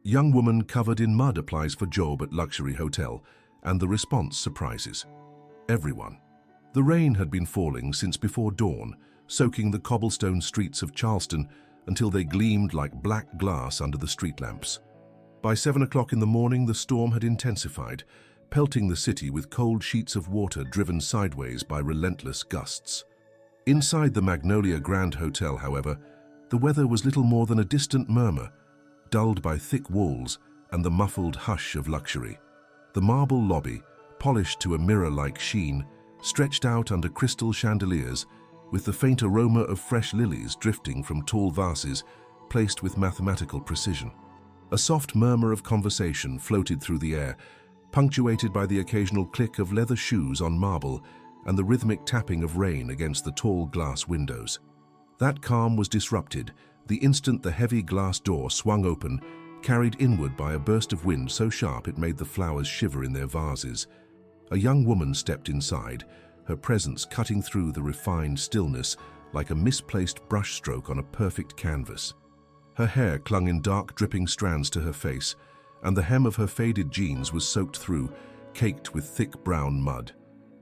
Young woman covered in mud applies for job at luxury hotel, and the response surprises everyone. The rain had been falling since before dawn, soaking the cobblestone streets of Charleston until they gleamed like black glass under the street lamps. By 7 o'clock in the morning, the storm had intensified, pelting the city with cold sheets of water driven sideways by relentless gusts. Inside the Magnolia Grand Hotel, however, the weather was little more than a distant murmur, dulled by thick walls and the muffled hush of luxury. The marble lobby, polished to a mirror-like sheen, stretched out under crystal chandeliers, with the faint aroma of fresh lilies drifting from tall vases placed with mathematical precision. A soft murmur of conversation floated through the air, punctuated by the occasional click of leather shoes on marble and the rhythmic tapping of rain against the tall glass windows. That calm was disrupted the instant the heavy glass door swung open, carried inward by a burst of wind so sharp it made the flowers shiver in their vases. A young woman stepped inside, her presence cutting through the refined stillness like a misplaced brushstroke on a perfect canvas. Her hair clung in dark, dripping strands to her face, and the hem of her faded jeans was soaked through, caked with thick brown mud.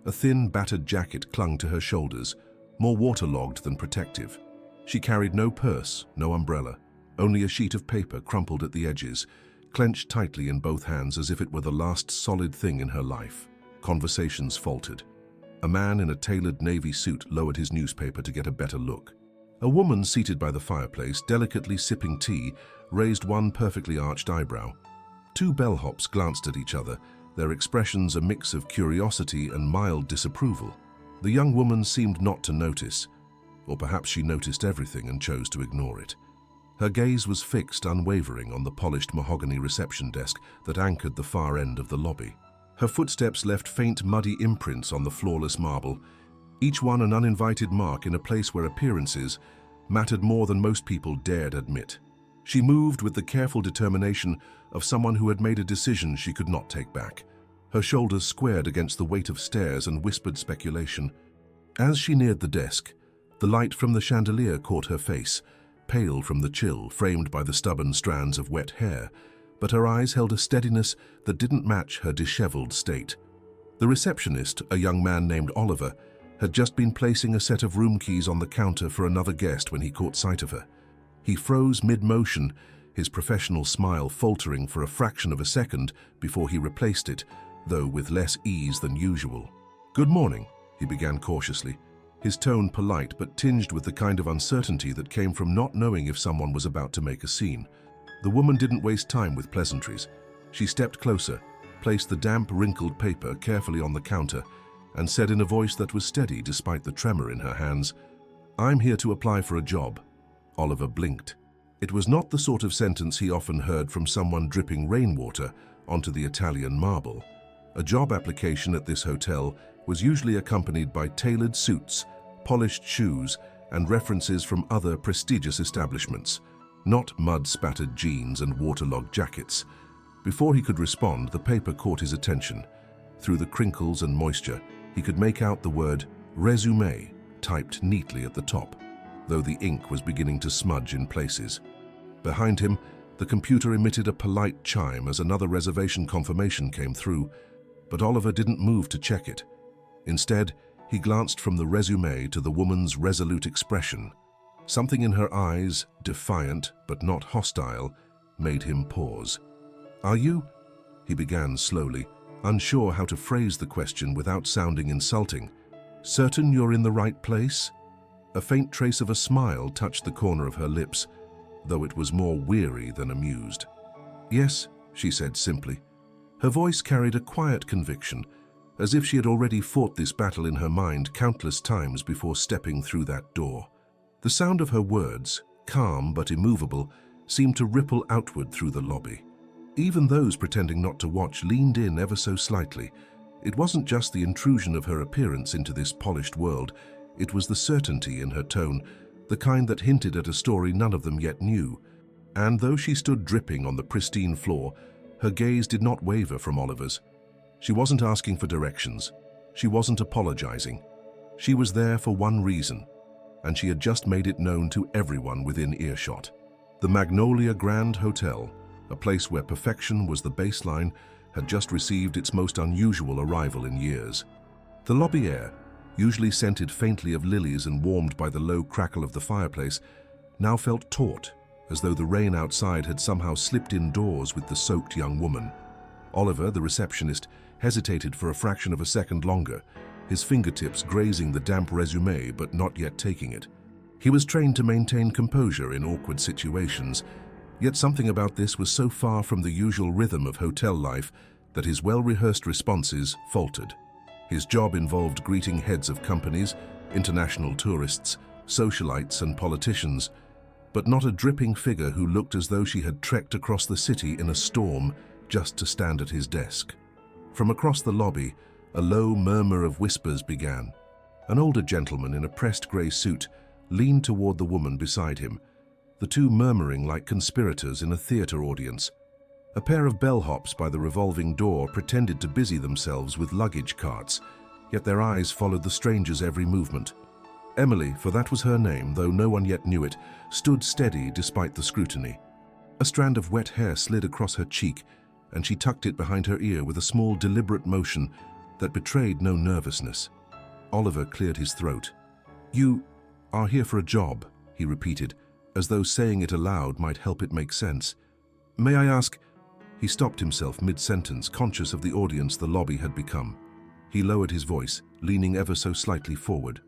A thin, battered jacket clung to her shoulders, more waterlogged than protective. She carried no purse, no umbrella, only a sheet of paper crumpled at the edges, clenched tightly in both hands as if it were the last solid thing in her life. Conversations faltered. A man in a tailored navy suit lowered his newspaper to get a better look. A woman seated by the fireplace, delicately sipping tea, raised one perfectly arched eyebrow. Two bellhops glanced at each other, their expressions a mix of curiosity and mild disapproval. The young woman seemed not to notice, or perhaps she noticed everything and chose to ignore it. Her gaze was fixed, unwavering, on the polished mahogany reception desk that anchored the far end of the lobby. Her footsteps left faint, muddy imprints on the flawless marble, each one an uninvited mark in a place where appearances mattered more than most people dared admit. She moved with the careful determination of someone who had made a decision she could not take back. Her shoulders squared against the weight of stairs and whispered speculation. As she neared the desk, the light from the chandelier caught her face, pale from the chill, framed by the stubborn strands of wet hair, but her eyes held a steadiness that didn't match her disheveled state. The receptionist, a young man named Oliver, had just been placing a set of room keys on the counter for another guest when he caught sight of her. He froze mid-motion, his professional smile faltering for a fraction of a second before he replaced it, though with less ease than usual. "Good morning," he began cautiously, his tone polite but tinged with the kind of uncertainty that came from not knowing if someone was about to make a scene. The woman didn't waste time with pleasantries. She stepped closer, placed the damp, wrinkled paper carefully on the counter, and said in a voice that was steady despite the tremor in her hands, "I'm here to apply for a job." Oliver blinked. It was not the sort of sentence he often heard from someone dripping rainwater onto the Italian marble. A job application at this hotel was usually accompanied by tailored suits, polished shoes, and references from other prestigious establishments, not mud-spattered jeans and waterlogged jackets. Before he could respond, the paper caught his attention. Through the crinkles and moisture, he could make out the word "resume" typed neatly at the top, though the ink was beginning to smudge in places. Behind him, the computer emitted a polite chime as another reservation confirmation came through, but Oliver didn't move to check it. Instead, he glanced from the resume to the woman's resolute expression. Something in her eyes, defiant but not hostile, made him pause. "Are you?" he began slowly, unsure how to phrase the question without sounding insulting. "Certain you're in the right place?" A faint trace of a smile touched the corner of her lips, though it was more weary than amused. "Yes," she said simply. Her voice carried a quiet conviction, as if she had already fought this battle in her mind countless times before stepping through that door. The sound of her words, calm but immovable, seemed to ripple outward through the lobby. Even those pretending not to watch leaned in ever so slightly. It wasn't just the intrusion of her appearance into this polished world, it was the certainty in her tone, the kind that hinted at a story none of them yet knew. And though she stood dripping on the pristine floor, her gaze did not waver from Oliver's. She wasn't asking for directions. She wasn't apologizing. She was there for one reason, and she had just made it known to everyone within earshot. The Magnolia Grand Hotel, A place where perfection was the baseline had just received its most unusual arrival in years. The lobby air, usually scented faintly of lilies and warmed by the low crackle of the fireplace, now felt taut, as though the rain outside had somehow slipped indoors with the soaked young woman. Oliver, the receptionist, hesitated for a fraction of a second longer, his fingertips grazing the damp resume but not yet taking it. He was trained to maintain composure in awkward situations, yet something about this was so far from the usual rhythm of hotel life that his well-rehearsed responses faltered. His job involved greeting heads of companies, international tourists, socialites and politicians, but not a dripping figure who looked as though she had trekked across the city in a storm just to stand at his desk. From across the lobby, a low murmur of whispers began. An older gentleman in a pressed grey suit leaned toward the woman beside him, the two murmuring like conspirators in a theatre audience. A pair of bellhops by the revolving door pretended to busy themselves with luggage carts, yet their eyes followed the stranger's every movement. Emily, for that was her name, though no one yet knew it, stood steady despite the scrutiny. A strand of wet hair slid across her cheek, and she tucked it behind her ear with a small, deliberate motion that betrayed no nervousness. Oliver cleared his throat. "You are here for a job," he repeated, as though saying it aloud might help it make sense. "May I ask—" He stopped himself mid-sentence, conscious of the audience the lobby had become. He lowered his voice, leaning ever so slightly forward.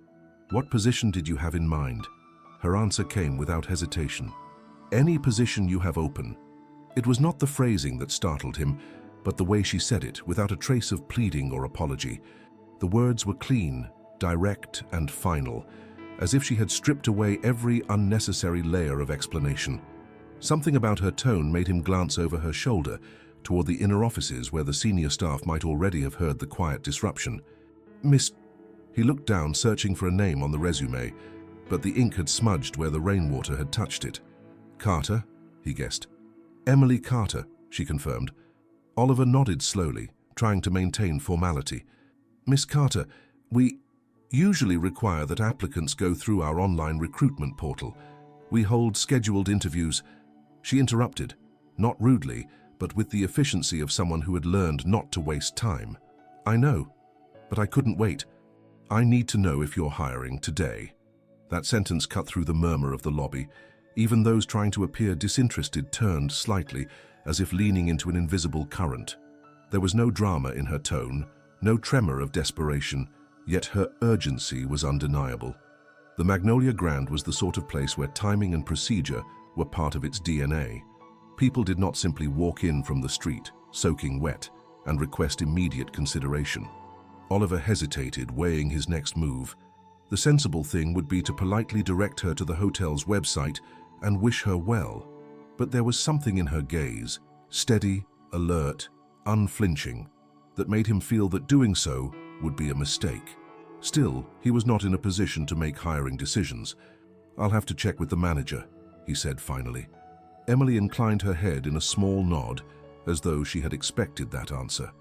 "What position did you have in mind?" Her answer came without hesitation. "Any position you have open." It was not the phrasing that startled him, but the way she said it, without a trace of pleading or apology. The words were clean, direct, and final, as if she had stripped away every unnecessary layer of explanation. Something about her tone made him glance over her shoulder toward the inner offices where the senior staff might already have heard the quiet disruption. "Miss—" He looked down, searching for a name on the resume, but the ink had smudged where the rainwater had touched it. "Carter," he guessed. "Emily Carter," she confirmed. Oliver nodded slowly, trying to maintain formality. "Miss Carter, we usually require that applicants go through our online recruitment portal. We hold scheduled interviews—" She interrupted, not rudely, but with the efficiency of someone who had learned not to waste time. "I know, but I couldn't wait. I need to know if you're hiring today." That sentence cut through the murmur of the lobby. Even those trying to appear disinterested turned slightly, as if leaning into an invisible current. There was no drama in her tone, no tremor of desperation, yet her urgency was undeniable. The Magnolia Grand was the sort of place where timing and procedure were part of its DNA. People did not simply walk in from the street, soaking wet, and request immediate consideration. Oliver hesitated, weighing his next move. The sensible thing would be to politely direct her to the hotel's website and wish her well. But there was something in her gaze, steady, alert, unflinching, that made him feel that doing so would be a mistake. Still, he was not in a position to make hiring decisions. "I'll have to check with the manager," he said finally. Emily inclined her head in a small nod, as though she had expected that answer.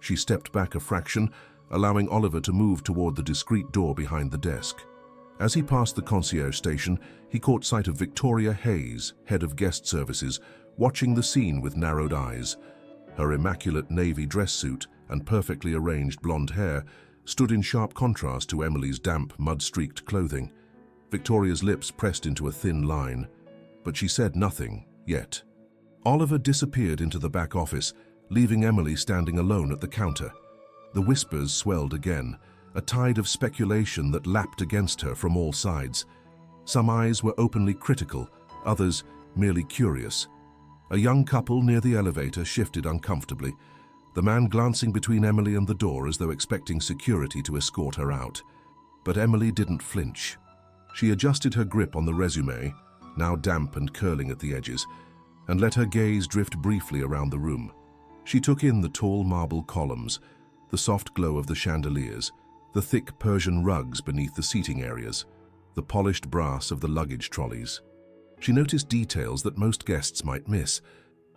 She stepped back a fraction, allowing Oliver to move toward the discreet door behind the desk. As he passed the concierge station, he caught sight of Victoria Hayes, head of guest services, watching the scene with narrowed eyes. Her immaculate navy dress suit and perfectly arranged blonde hair stood in sharp contrast to Emily's damp, mud-streaked clothing. Victoria's lips pressed into a thin line, but she said nothing, yet. Oliver disappeared into the back office, leaving Emily standing alone at the counter. The whispers swelled again, a tide of speculation that lapped against her from all sides. Some eyes were openly critical, others merely curious. A young couple near the elevator shifted uncomfortably, the man glancing between Emily and the door as though expecting security to escort her out. But Emily didn't flinch. She adjusted her grip on the resume, now damp and curling at the edges, and let her gaze drift briefly around the room. She took in the tall marble columns, the soft glow of the chandeliers, the thick Persian rugs beneath the seating areas, the polished brass of the luggage trolleys. She noticed details that most guests might miss,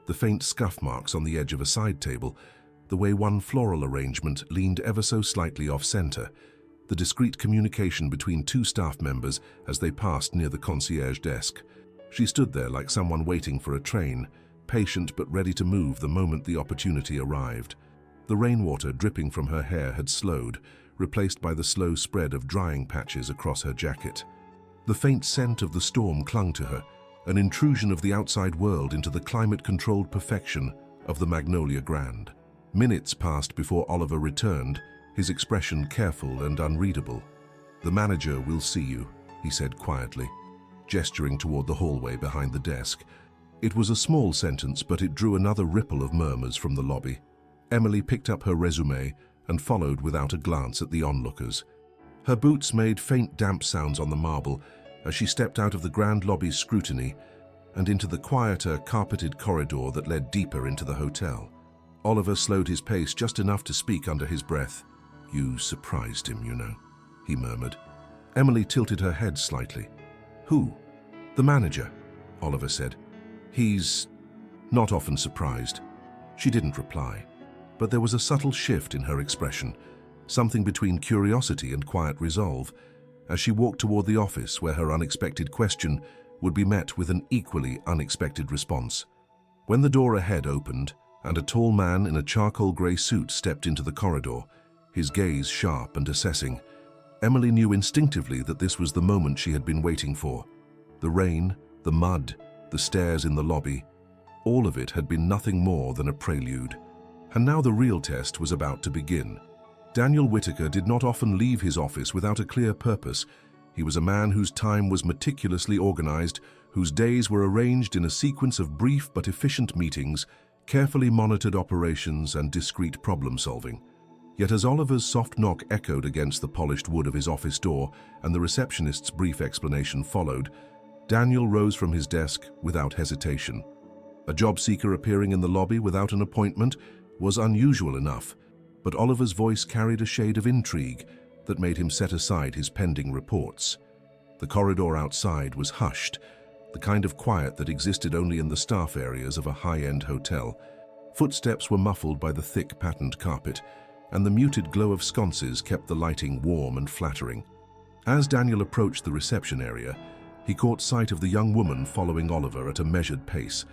the faint scuff marks on the edge of a side table, the way one floral arrangement leaned ever so slightly off-center, the discreet communication between two staff members as they passed near the concierge desk. She stood there like someone waiting for a train, patient but ready to move the moment the opportunity arrived. The rainwater dripping from her hair had slowed, replaced by the slow spread of drying patches across her jacket. The faint scent of the storm clung to her, an intrusion of the outside world into the climate-controlled perfection of the Magnolia Grand. Minutes passed before Oliver returned, his expression careful and unreadable. "The manager will see you," he said quietly, gesturing toward the hallway behind the desk. It was a small sentence, but it drew another ripple of murmurs from the lobby. Emily picked up her resume and followed without a glance at the onlookers. Her boots made faint damp sounds on the marble as she stepped out of the grand lobby's scrutiny and into the quieter, carpeted corridor that led deeper into the hotel. Oliver slowed his pace just enough to speak under his breath. "You surprised him, you know," he murmured. Emily tilted her head slightly. "Who?" "The manager," Oliver said. "He's not often surprised." She didn't reply, but there was a subtle shift in her expression, something between curiosity and quiet resolve, as she walked toward the office where her unexpected question would be met with an equally unexpected response. When the door ahead opened and a tall man in a charcoal grey suit stepped into the corridor, his gaze sharp and assessing, Emily knew instinctively that this was the moment she had been waiting for. The rain, the mud, the stairs in the lobby, all of it had been nothing more than a prelude. And now the real test was about to begin. Daniel Whitaker did not often leave his office without a clear purpose. He was a man whose time was meticulously organized, whose days were arranged in a sequence of brief but efficient meetings, carefully monitored operations, and discreet problem-solving. Yet as Oliver's soft knock echoed against the polished wood of his office door and the receptionist's brief explanation followed, Daniel rose from his desk without hesitation. A job seeker appearing in the lobby without an appointment was unusual enough, but Oliver's voice carried a shade of intrigue that made him set aside his pending reports. The corridor outside was hushed, the kind of quiet that existed only in the staff areas of a high-end hotel. Footsteps were muffled by the thick patterned carpet, and the muted glow of sconces kept the lighting warm and flattering. As Daniel approached the reception area, he caught sight of the young woman following Oliver at a measured pace.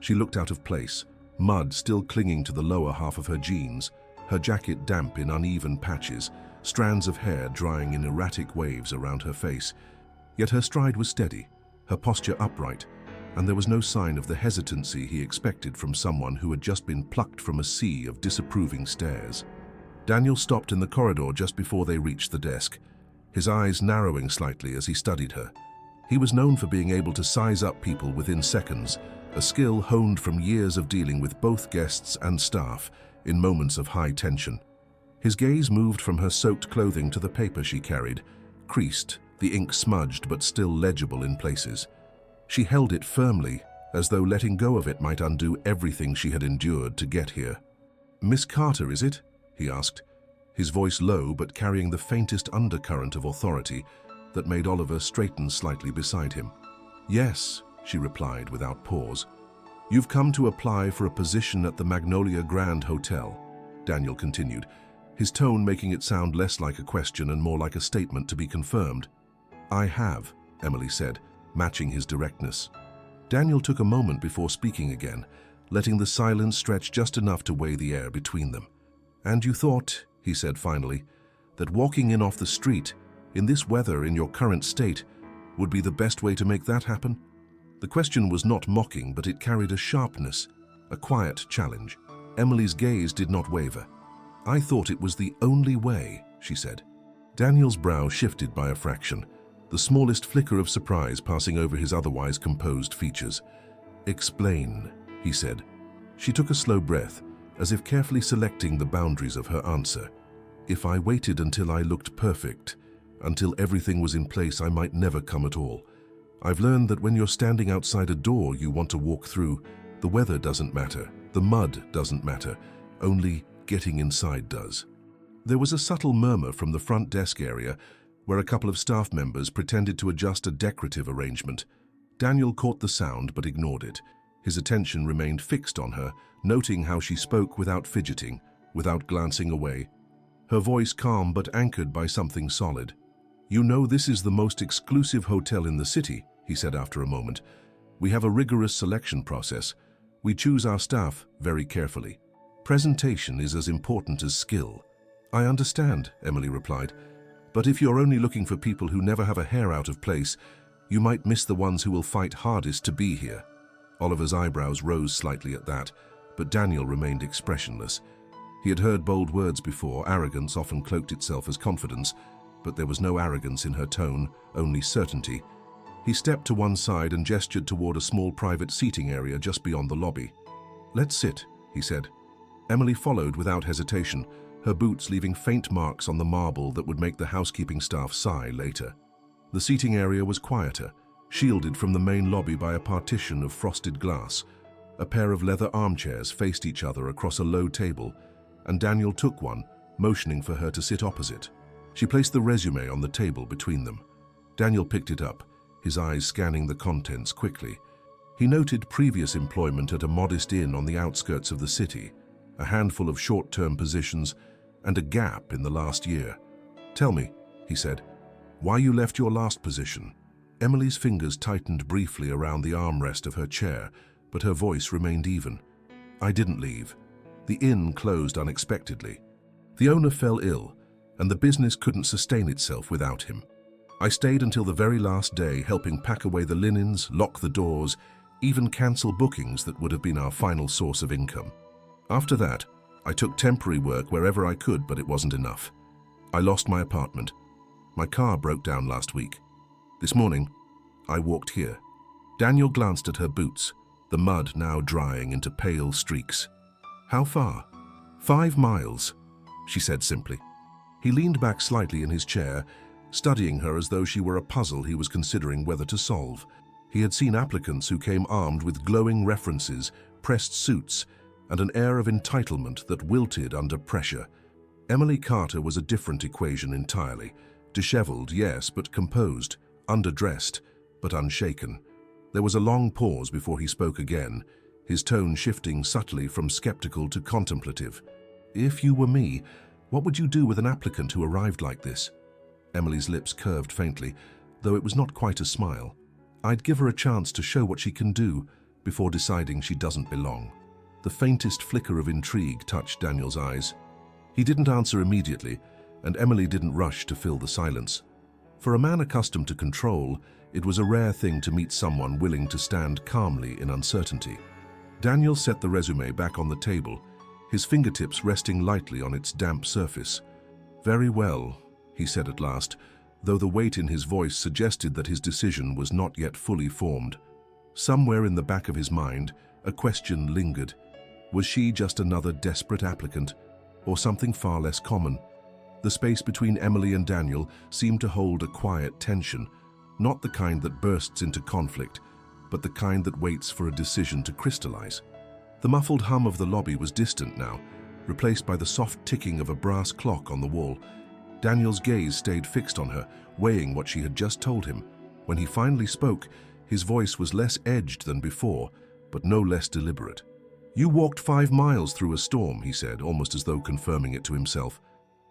She looked out of place, mud still clinging to the lower half of her jeans, her jacket damp in uneven patches, strands of hair drying in erratic waves around her face. Yet her stride was steady, her posture upright, and there was no sign of the hesitancy he expected from someone who had just been plucked from a sea of disapproving stares. Daniel stopped in the corridor just before they reached the desk, his eyes narrowing slightly as he studied her. He was known for being able to size up people within seconds, a skill honed from years of dealing with both guests and staff in moments of high tension. His gaze moved from her soaked clothing to the paper she carried, creased, the ink smudged but still legible in places. She held it firmly, as though letting go of it might undo everything she had endured to get here. "Miss Carter, is it?" he asked, his voice low but carrying the faintest undercurrent of authority that made Oliver straighten slightly beside him. "Yes," she replied without pause. "You've come to apply for a position at the Magnolia Grand Hotel," Daniel continued, his tone making it sound less like a question and more like a statement to be confirmed. "I have," Emily said, matching his directness. Daniel took a moment before speaking again, letting the silence stretch just enough to weigh the air between them. "And you thought," he said finally, "that walking in off the street, in this weather, in your current state, would be the best way to make that happen?" The question was not mocking, but it carried a sharpness, a quiet challenge. Emily's gaze did not waver. "I thought it was the only way," she said. Daniel's brow shifted by a fraction, the smallest flicker of surprise passing over his otherwise composed features. "Explain," he said. She took a slow breath, as if carefully selecting the boundaries of her answer. "If I waited until I looked perfect, until everything was in place, I might never come at all. I've learned that when you're standing outside a door you want to walk through, the weather doesn't matter, the mud doesn't matter, only getting inside does." There was a subtle murmur from the front desk area, where a couple of staff members pretended to adjust a decorative arrangement. Daniel caught the sound but ignored it. His attention remained fixed on her, noting how she spoke without fidgeting, without glancing away. Her voice calm but anchored by something solid. "You know this is the most exclusive hotel in the city," he said after a moment. "We have a rigorous selection process. We choose our staff very carefully. Presentation is as important as skill. I understand, Emily replied. But if you're only looking for people who never have a hair out of place, you might miss the ones who will fight hardest to be here. Oliver's eyebrows rose slightly at that, but Daniel remained expressionless. He had heard bold words before. Arrogance often cloaked itself as confidence, but there was no arrogance in her tone, only certainty. He stepped to one side and gestured toward a small private seating area just beyond the lobby. "Let's sit," he said. Emily followed without hesitation, her boots leaving faint marks on the marble that would make the housekeeping staff sigh later. The seating area was quieter, shielded from the main lobby by a partition of frosted glass. A pair of leather armchairs faced each other across a low table, and Daniel took one, motioning for her to sit opposite. She placed the resume on the table between them. Daniel picked it up, his eyes scanning the contents quickly. He noted previous employment at a modest inn on the outskirts of the city, a handful of short-term positions, and a gap in the last year. "Tell me," he said, "why you left your last position." Emily's fingers tightened briefly around the armrest of her chair, but her voice remained even. "I didn't leave. The inn closed unexpectedly. The owner fell ill, and the business couldn't sustain itself without him. I stayed until the very last day, helping pack away the linens, lock the doors, even cancel bookings that would have been our final source of income. After that, I took temporary work wherever I could, but it wasn't enough. I lost my apartment. My car broke down last week. This morning, I walked here." Daniel glanced at her boots, the mud now drying into pale streaks. "How far?" 5 miles, she said simply. He leaned back slightly in his chair, studying her as though she were a puzzle he was considering whether to solve. He had seen applicants who came armed with glowing references, pressed suits, and an air of entitlement that wilted under pressure. Emily Carter was a different equation entirely. Disheveled, yes, but composed, underdressed, but unshaken. There was a long pause before he spoke again, his tone shifting subtly from skeptical to contemplative. "If you were me, what would you do with an applicant who arrived like this?" Emily's lips curved faintly, though it was not quite a smile. "I'd give her a chance to show what she can do before deciding she doesn't belong." The faintest flicker of intrigue touched Daniel's eyes. He didn't answer immediately, and Emily didn't rush to fill the silence. For a man accustomed to control, it was a rare thing to meet someone willing to stand calmly in uncertainty. Daniel set the resume back on the table, his fingertips resting lightly on its damp surface. "Very well," he said at last, though the weight in his voice suggested that his decision was not yet fully formed. Somewhere in the back of his mind, a question lingered. Was she just another desperate applicant, or something far less common? The space between Emily and Daniel seemed to hold a quiet tension, not the kind that bursts into conflict, but the kind that waits for a decision to crystallize. The muffled hum of the lobby was distant now, replaced by the soft ticking of a brass clock on the wall. Daniel's gaze stayed fixed on her, weighing what she had just told him. When he finally spoke, his voice was less edged than before, but no less deliberate. "You walked 5 miles through a storm," he said, almost as though confirming it to himself.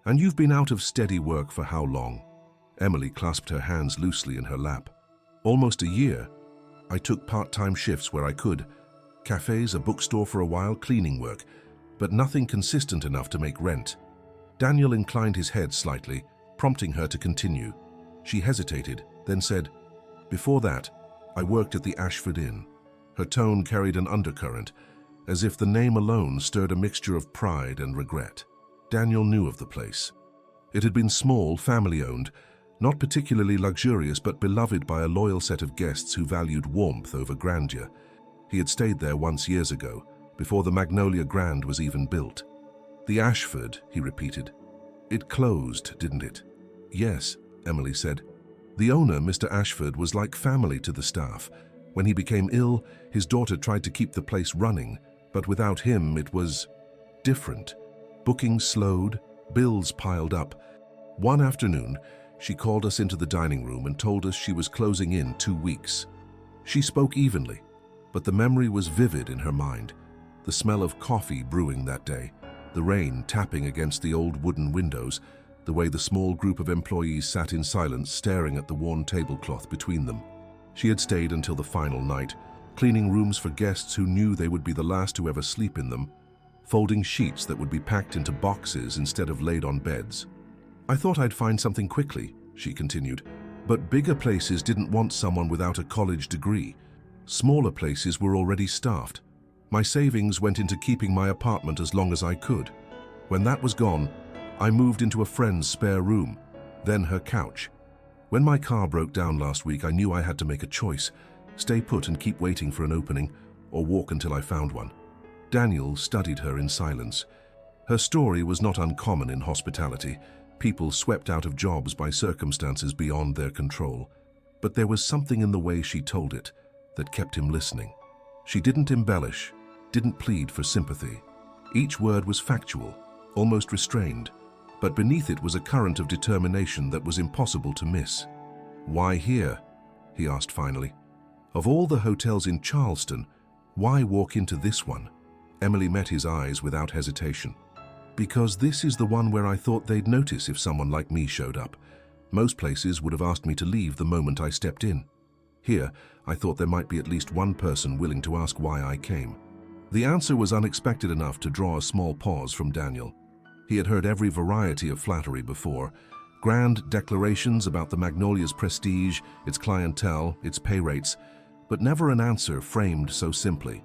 "And you've been out of steady work for how long?" Emily clasped her hands loosely in her lap. "Almost a year. I took part-time shifts where I could. Cafes, a bookstore for a while, cleaning work, but nothing consistent enough to make rent." Daniel inclined his head slightly, prompting her to continue. She hesitated, then said, "Before that, I worked at the Ashford Inn." Her tone carried an undercurrent, as if the name alone stirred a mixture of pride and regret. Daniel knew of the place. It had been small, family-owned, not particularly luxurious, but beloved by a loyal set of guests who valued warmth over grandeur. He had stayed there once years ago, before the Magnolia Grand was even built. "The Ashford," he repeated. "It closed, didn't it?" "Yes," Emily said. "The owner, Mr. Ashford, was like family to the staff. When he became ill, his daughter tried to keep the place running, but without him it was different. Bookings slowed, bills piled up. One afternoon, she called us into the dining room and told us she was closing in 2 weeks. She spoke evenly, but the memory was vivid in her mind. The smell of coffee brewing that day, the rain tapping against the old wooden windows, the way the small group of employees sat in silence staring at the worn tablecloth between them. She had stayed until the final night, cleaning rooms for guests who knew they would be the last to ever sleep in them, folding sheets that would be packed into boxes instead of laid on beds. "I thought I'd find something quickly," she continued, "but bigger places didn't want someone without a college degree. Smaller places were already staffed. My savings went into keeping my apartment as long as I could. When that was gone, I moved into a friend's spare room, then her couch. When my car broke down last week, I knew I had to make a choice: stay put and keep waiting for an opening, or walk until I found one." Daniel studied her in silence. Her story was not uncommon in hospitality. People swept out of jobs by circumstances beyond their control. But there was something in the way she told it that kept him listening. She didn't embellish, didn't plead for sympathy. Each word was factual, almost restrained, but beneath it was a current of determination that was impossible to miss. "Why here?" he asked finally. "Of all the hotels in Charleston, why walk into this one?" Emily met his eyes without hesitation. "Because this is the one where I thought they'd notice if someone like me showed up. Most places would have asked me to leave the moment I stepped in. Here, I thought there might be at least one person willing to ask why I came." The answer was unexpected enough to draw a small pause from Daniel. He had heard every variety of flattery before: grand declarations about the Magnolia's prestige, its clientele, its pay rates, but never an answer framed so simply.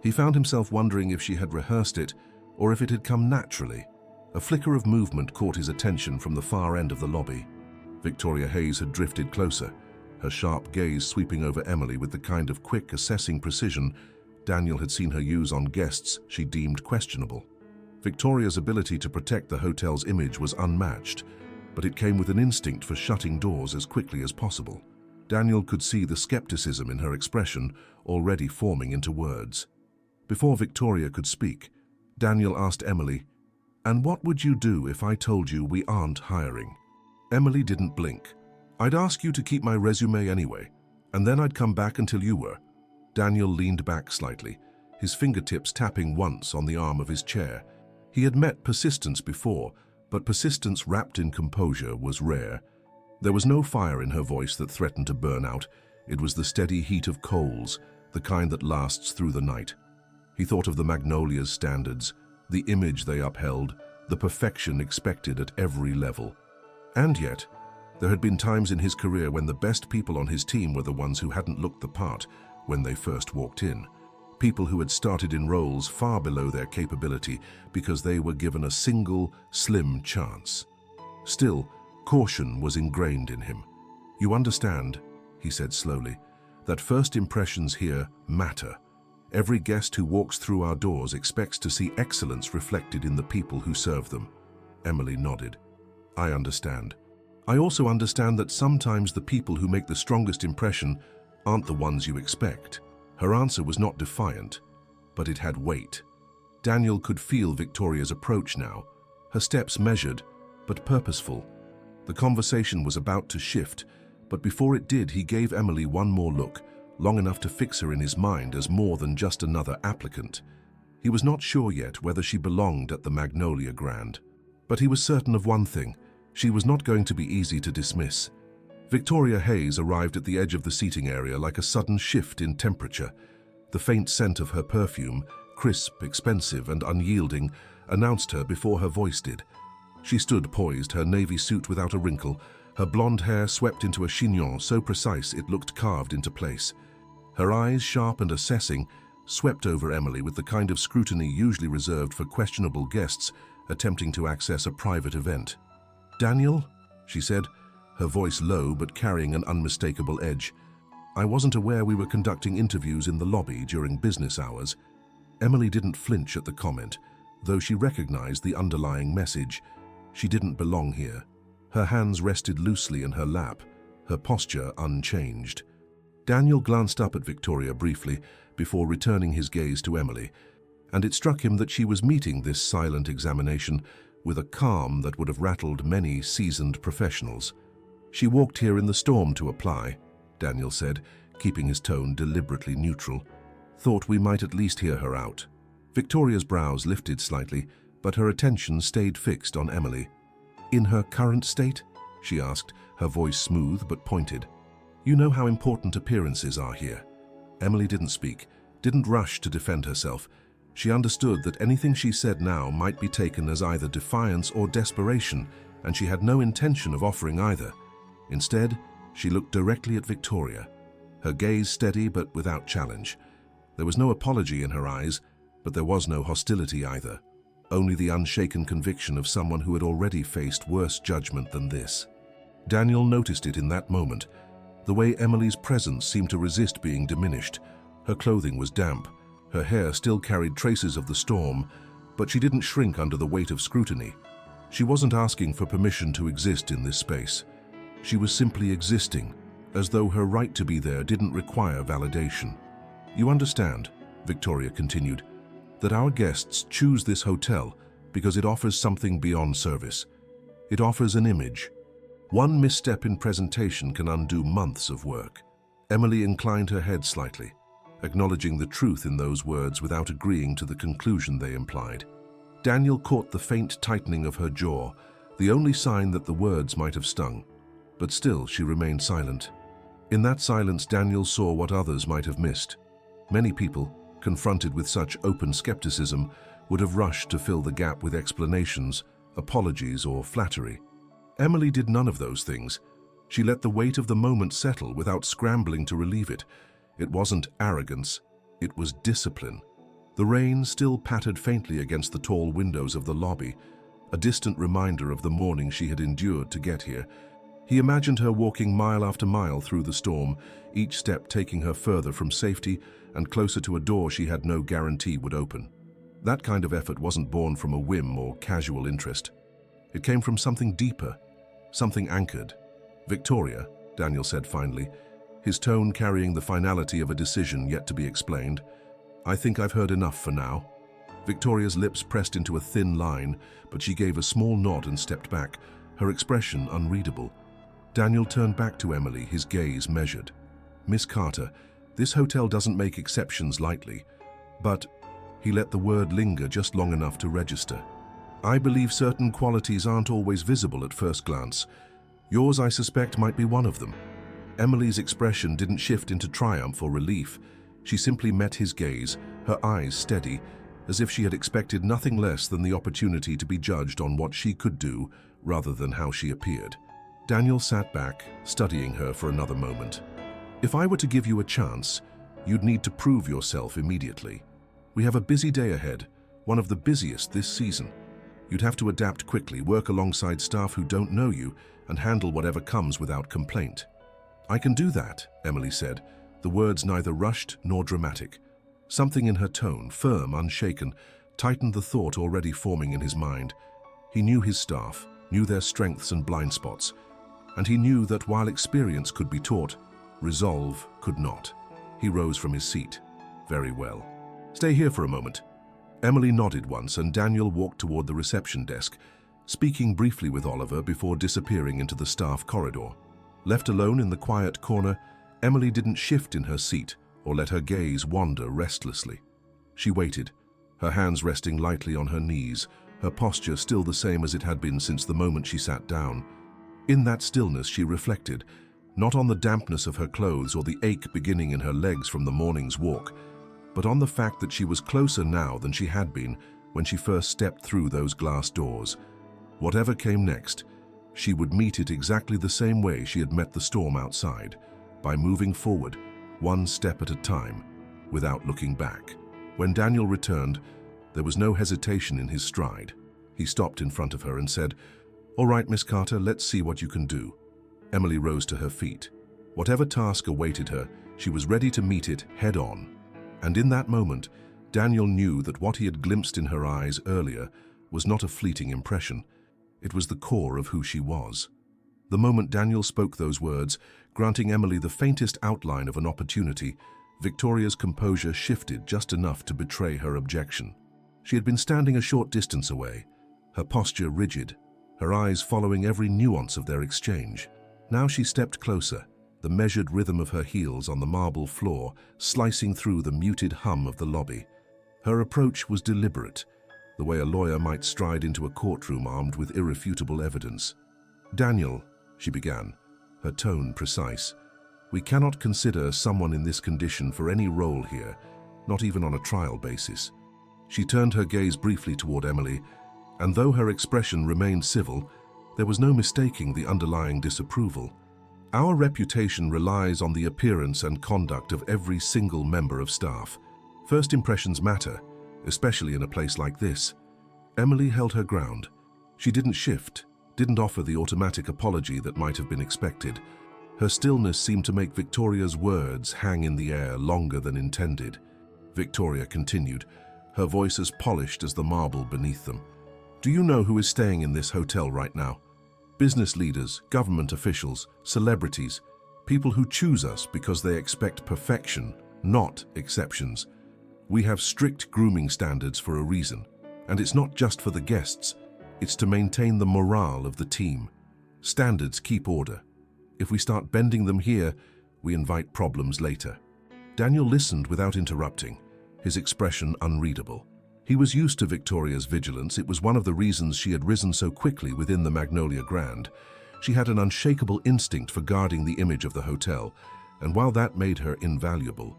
He found himself wondering if she had rehearsed it, or if it had come naturally. A flicker of movement caught his attention from the far end of the lobby. Victoria Hayes had drifted closer, her sharp gaze sweeping over Emily with the kind of quick, assessing precision Daniel had seen her use on guests she deemed questionable. Victoria's ability to protect the hotel's image was unmatched, but it came with an instinct for shutting doors as quickly as possible. Daniel could see the skepticism in her expression already forming into words. Before Victoria could speak, Daniel asked Emily, "And what would you do if I told you we aren't hiring?" Emily didn't blink. "I'd ask you to keep my resume anyway, and then I'd come back until you were." Daniel leaned back slightly, his fingertips tapping once on the arm of his chair. He had met persistence before, but persistence wrapped in composure was rare. There was no fire in her voice that threatened to burn out. It was the steady heat of coals, the kind that lasts through the night. He thought of the Magnolia's standards, the image they upheld, the perfection expected at every level. And yet, there had been times in his career when the best people on his team were the ones who hadn't looked the part when they first walked in. People who had started in roles far below their capability because they were given a single, slim chance. Still, caution was ingrained in him. "You understand," he said slowly, "that first impressions here matter. Every guest who walks through our doors expects to see excellence reflected in the people who serve them." Emily nodded. "I understand. I also understand that sometimes the people who make the strongest impression aren't the ones you expect." Her answer was not defiant, but it had weight. Daniel could feel Victoria's approach now, her steps measured, but purposeful. The conversation was about to shift, but before it did, he gave Emily one more look, long enough to fix her in his mind as more than just another applicant. He was not sure yet whether she belonged at the Magnolia Grand, but he was certain of one thing: she was not going to be easy to dismiss. Victoria Hayes arrived at the edge of the seating area like a sudden shift in temperature. The faint scent of her perfume, crisp, expensive, and unyielding, announced her before her voice did. She stood poised, her navy suit without a wrinkle, her blonde hair swept into a chignon so precise it looked carved into place. Her eyes, sharp and assessing, swept over Emily with the kind of scrutiny usually reserved for questionable guests attempting to access a private event. "Daniel," she said, her voice low but carrying an unmistakable edge. "I wasn't aware we were conducting interviews in the lobby during business hours." Emily didn't flinch at the comment, though she recognized the underlying message. She didn't belong here. Her hands rested loosely in her lap, her posture unchanged. Daniel glanced up at Victoria briefly before returning his gaze to Emily, and it struck him that she was meeting this silent examination with a calm that would have rattled many seasoned professionals. "She walked here in the storm to apply," Daniel said, keeping his tone deliberately neutral. "Thought we might at least hear her out." Victoria's brows lifted slightly, but her attention stayed fixed on Emily. "In her current state?" she asked, her voice smooth but pointed. "You know how important appearances are here." Emily didn't speak, didn't rush to defend herself. She understood that anything she said now might be taken as either defiance or desperation, and she had no intention of offering either. Instead, she looked directly at Victoria, her gaze steady but without challenge. There was no apology in her eyes, but there was no hostility either, only the unshaken conviction of someone who had already faced worse judgment than this. Daniel noticed it in that moment, the way Emily's presence seemed to resist being diminished. Her clothing was damp, her hair still carried traces of the storm, but she didn't shrink under the weight of scrutiny. She wasn't asking for permission to exist in this space. She was simply existing, as though her right to be there didn't require validation. "You understand," Victoria continued, "that our guests choose this hotel because it offers something beyond service. It offers an image. One misstep in presentation can undo months of work." Emily inclined her head slightly, acknowledging the truth in those words without agreeing to the conclusion they implied. Daniel caught the faint tightening of her jaw, the only sign that the words might have stung. But still, she remained silent. In that silence, Daniel saw what others might have missed. Many people, confronted with such open skepticism, would have rushed to fill the gap with explanations, apologies, or flattery. Emily did none of those things. She let the weight of the moment settle without scrambling to relieve it. It wasn't arrogance, it was discipline. The rain still pattered faintly against the tall windows of the lobby, a distant reminder of the morning she had endured to get here. He imagined her walking mile after mile through the storm, each step taking her further from safety and closer to a door she had no guarantee would open. That kind of effort wasn't born from a whim or casual interest. It came from something deeper, something anchored. "Victoria," Daniel said finally, his tone carrying the finality of a decision yet to be explained, "I think I've heard enough for now." Victoria's lips pressed into a thin line, but she gave a small nod and stepped back, her expression unreadable. Daniel turned back to Emily, his gaze measured. "Miss Carter, this hotel doesn't make exceptions lightly, but..." He let the word linger just long enough to register. "I believe certain qualities aren't always visible at first glance. Yours, I suspect, might be one of them." Emily's expression didn't shift into triumph or relief. She simply met his gaze, her eyes steady, as if she had expected nothing less than the opportunity to be judged on what she could do rather than how she appeared. Daniel sat back, studying her for another moment. "If I were to give you a chance, you'd need to prove yourself immediately. We have a busy day ahead, one of the busiest this season. You'd have to adapt quickly, work alongside staff who don't know you, and handle whatever comes without complaint." "I can do that," Emily said, the words neither rushed nor dramatic. Something in her tone, firm, unshaken, tightened the thought already forming in his mind. He knew his staff, knew their strengths and blind spots, and he knew that while experience could be taught, resolve could not. He rose from his seat. "Very well. Stay here for a moment." Emily nodded once, and Daniel walked toward the reception desk, speaking briefly with Oliver before disappearing into the staff corridor. Left alone in the quiet corner, Emily didn't shift in her seat or let her gaze wander restlessly. She waited, her hands resting lightly on her knees, her posture still the same as it had been since the moment she sat down. In that stillness she reflected, not on the dampness of her clothes or the ache beginning in her legs from the morning's walk, but on the fact that she was closer now than she had been when she first stepped through those glass doors. Whatever came next, she would meet it exactly the same way she had met the storm outside, by moving forward, one step at a time, without looking back. When Daniel returned, there was no hesitation in his stride. He stopped in front of her and said, "All right, Miss Carter, let's see what you can do." Emily rose to her feet. Whatever task awaited her, she was ready to meet it head-on. And in that moment, Daniel knew that what he had glimpsed in her eyes earlier was not a fleeting impression. It was the core of who she was. The moment Daniel spoke those words, granting Emily the faintest outline of an opportunity, Victoria's composure shifted just enough to betray her objection. She had been standing a short distance away, her posture rigid, her eyes following every nuance of their exchange. Now she stepped closer, the measured rhythm of her heels on the marble floor slicing through the muted hum of the lobby. Her approach was deliberate, the way a lawyer might stride into a courtroom armed with irrefutable evidence. "Daniel," she began, her tone precise, We cannot consider someone in this condition for any role here, not even on a trial basis. She turned her gaze briefly toward Emily, and though her expression remained civil, there was no mistaking the underlying disapproval. Our reputation relies on the appearance and conduct of every single member of staff. First impressions matter, especially in a place like this. Emily held her ground. She didn't shift, didn't offer the automatic apology that might have been expected. Her stillness seemed to make Victoria's words hang in the air longer than intended. Victoria continued, her voice as polished as the marble beneath them. Do you know who is staying in this hotel right now? Business leaders, government officials, celebrities, people who choose us because they expect perfection, not exceptions. We have strict grooming standards for a reason, and it's not just for the guests, it's to maintain the morale of the team. Standards keep order. If we start bending them here, we invite problems later. Daniel listened without interrupting, his expression unreadable. He was used to Victoria's vigilance. It was one of the reasons she had risen so quickly within the Magnolia Grand. She had an unshakable instinct for guarding the image of the hotel, and while that made her invaluable,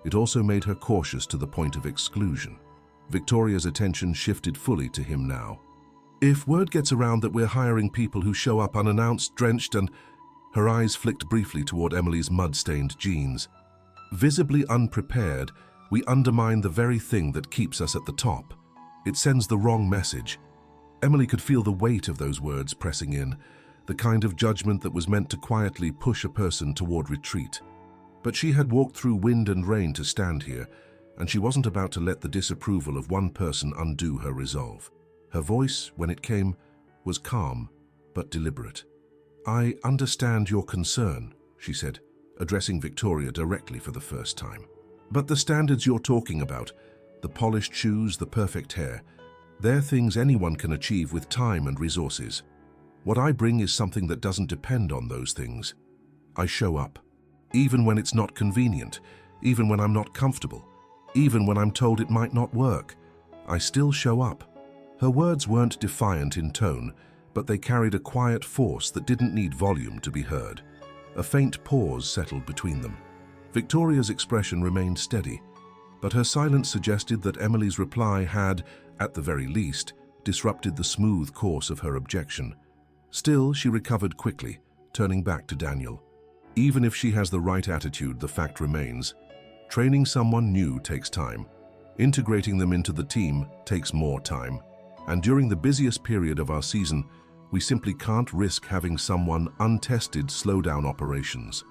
it also made her cautious to the point of exclusion. Victoria's attention shifted fully to him now. If word gets around that we're hiring people who show up unannounced, drenched, and... Her eyes flicked briefly toward Emily's mud-stained jeans. Visibly unprepared, we undermine the very thing that keeps us at the top. It sends the wrong message. Emily could feel the weight of those words pressing in, the kind of judgment that was meant to quietly push a person toward retreat. But she had walked through wind and rain to stand here, and she wasn't about to let the disapproval of one person undo her resolve. Her voice, when it came, was calm but deliberate. I understand your concern, she said, addressing Victoria directly for the first time. But the standards you're talking about, the polished shoes, the perfect hair, they're things anyone can achieve with time and resources. What I bring is something that doesn't depend on those things. I show up, even when it's not convenient, even when I'm not comfortable, even when I'm told it might not work. I still show up. Her words weren't defiant in tone, but they carried a quiet force that didn't need volume to be heard. A faint pause settled between them. Victoria's expression remained steady, but her silence suggested that Emily's reply had, at the very least, disrupted the smooth course of her objection. Still, she recovered quickly, turning back to Daniel. Even if she has the right attitude, the fact remains. Training someone new takes time. Integrating them into the team takes more time. And during the busiest period of our season, we simply can't risk having someone untested slow down operations.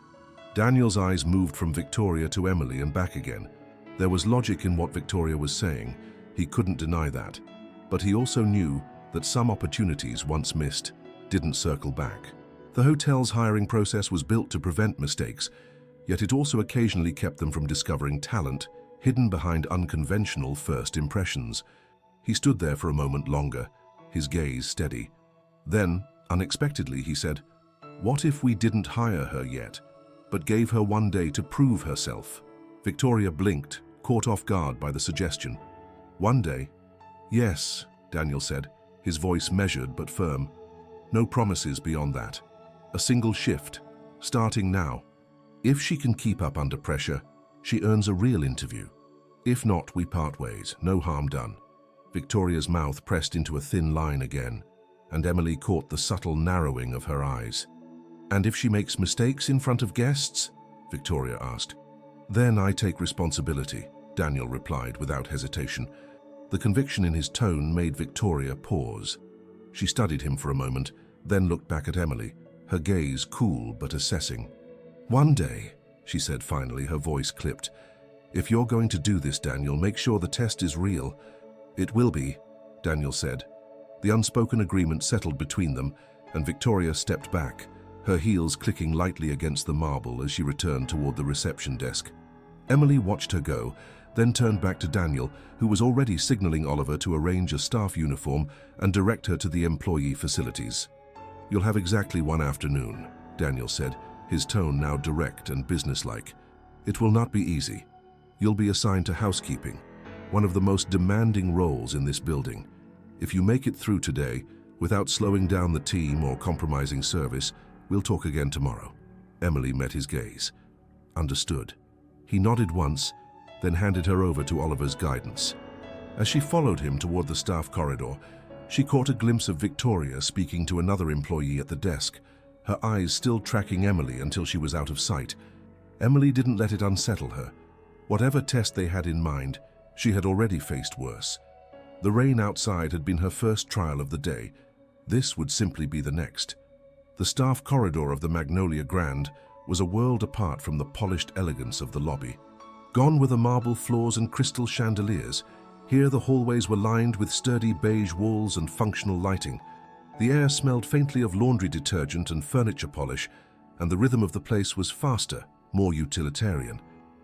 Daniel's eyes moved from Victoria to Emily and back again. There was logic in what Victoria was saying. He couldn't deny that. But he also knew that some opportunities once missed didn't circle back. The hotel's hiring process was built to prevent mistakes, yet it also occasionally kept them from discovering talent hidden behind unconventional first impressions. He stood there for a moment longer, his gaze steady. Then, unexpectedly, he said, "What if we didn't hire her yet, but gave her one day to prove herself?" Victoria blinked, caught off guard by the suggestion. "One day?" "Yes," Daniel said, his voice measured but firm. "No promises beyond that. A single shift, starting now. If she can keep up under pressure, she earns a real interview. If not, we part ways, no harm done." Victoria's mouth pressed into a thin line again, and Emily caught the subtle narrowing of her eyes. "And if she makes mistakes in front of guests?" Victoria asked. "Then I take responsibility," Daniel replied without hesitation. The conviction in his tone made Victoria pause. She studied him for a moment, then looked back at Emily, her gaze cool but assessing. "One day," she said finally, her voice clipped. "If you're going to do this, Daniel, make sure the test is real." "It will be," Daniel said. The unspoken agreement settled between them, and Victoria stepped back, her heels clicking lightly against the marble as she returned toward the reception desk. Emily watched her go, then turned back to Daniel, who was already signaling Oliver to arrange a staff uniform and direct her to the employee facilities. "You'll have exactly one afternoon," Daniel said, his tone now direct and businesslike. "It will not be easy. You'll be assigned to housekeeping, one of the most demanding roles in this building. If you make it through today, without slowing down the team or compromising service, we'll talk again tomorrow." Emily met his gaze, Understood. He nodded once, then handed her over to Oliver's guidance. As she followed him toward the staff corridor, she caught a glimpse of Victoria speaking to another employee at the desk, her eyes still tracking Emily until she was out of sight. Emily didn't let it unsettle her. Whatever test they had in mind, she had already faced worse. The rain outside had been her first trial of the day. This would simply be the next. The staff corridor of the Magnolia Grand was a world apart from the polished elegance of the lobby. Gone were the marble floors and crystal chandeliers. Here the hallways were lined with sturdy beige walls and functional lighting. The air smelled faintly of laundry detergent and furniture polish, and the rhythm of the place was faster, more utilitarian.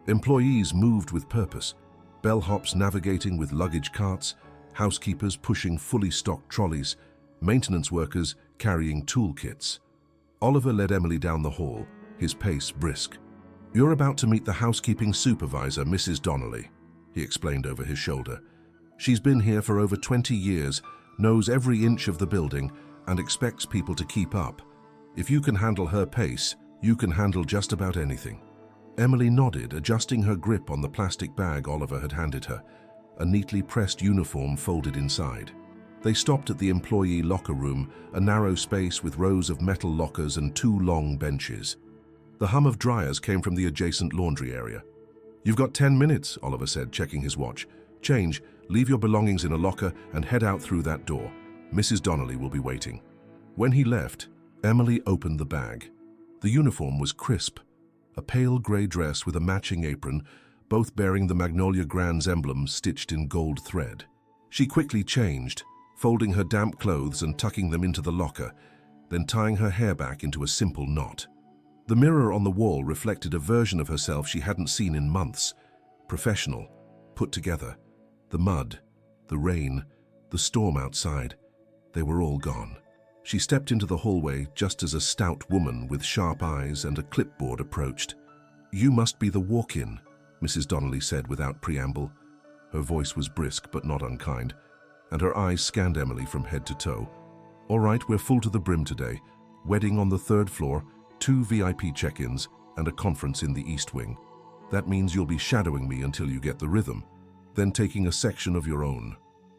Employees moved with purpose, bellhops navigating with luggage carts, housekeepers pushing fully stocked trolleys, maintenance workers carrying toolkits. Oliver led Emily down the hall, his pace brisk. "You're about to meet the housekeeping supervisor, Mrs. Donnelly," he explained over his shoulder. "She's been here for over 20 years, knows every inch of the building, and expects people to keep up. If you can handle her pace, you can handle just about anything." Emily nodded, adjusting her grip on the plastic bag Oliver had handed her, a neatly pressed uniform folded inside. They stopped at the employee locker room, a narrow space with rows of metal lockers and 2 long benches. The hum of dryers came from the adjacent laundry area. "You've got 10 minutes, Oliver said, checking his watch. "Change, leave your belongings in a locker and head out through that door. Mrs. Donnelly will be waiting." When he left, Emily opened the bag. The uniform was crisp, a pale grey dress with a matching apron, both bearing the Magnolia Grand's emblem stitched in gold thread. She quickly changed, folding her damp clothes and tucking them into the locker, then tying her hair back into a simple knot. The mirror on the wall reflected a version of herself she hadn't seen in months. Professional, put together. The mud, the rain, the storm outside, they were all gone. She stepped into the hallway just as a stout woman with sharp eyes and a clipboard approached. "You must be the walk-in," Mrs. Donnelly said without preamble. Her voice was brisk but not unkind, and her eyes scanned Emily from head to toe. "All right, we're full to the brim today. Wedding on the 3rd floor, 2 VIP check-ins, and a conference in the East Wing. That means you'll be shadowing me until you get the rhythm, then taking a section of your own."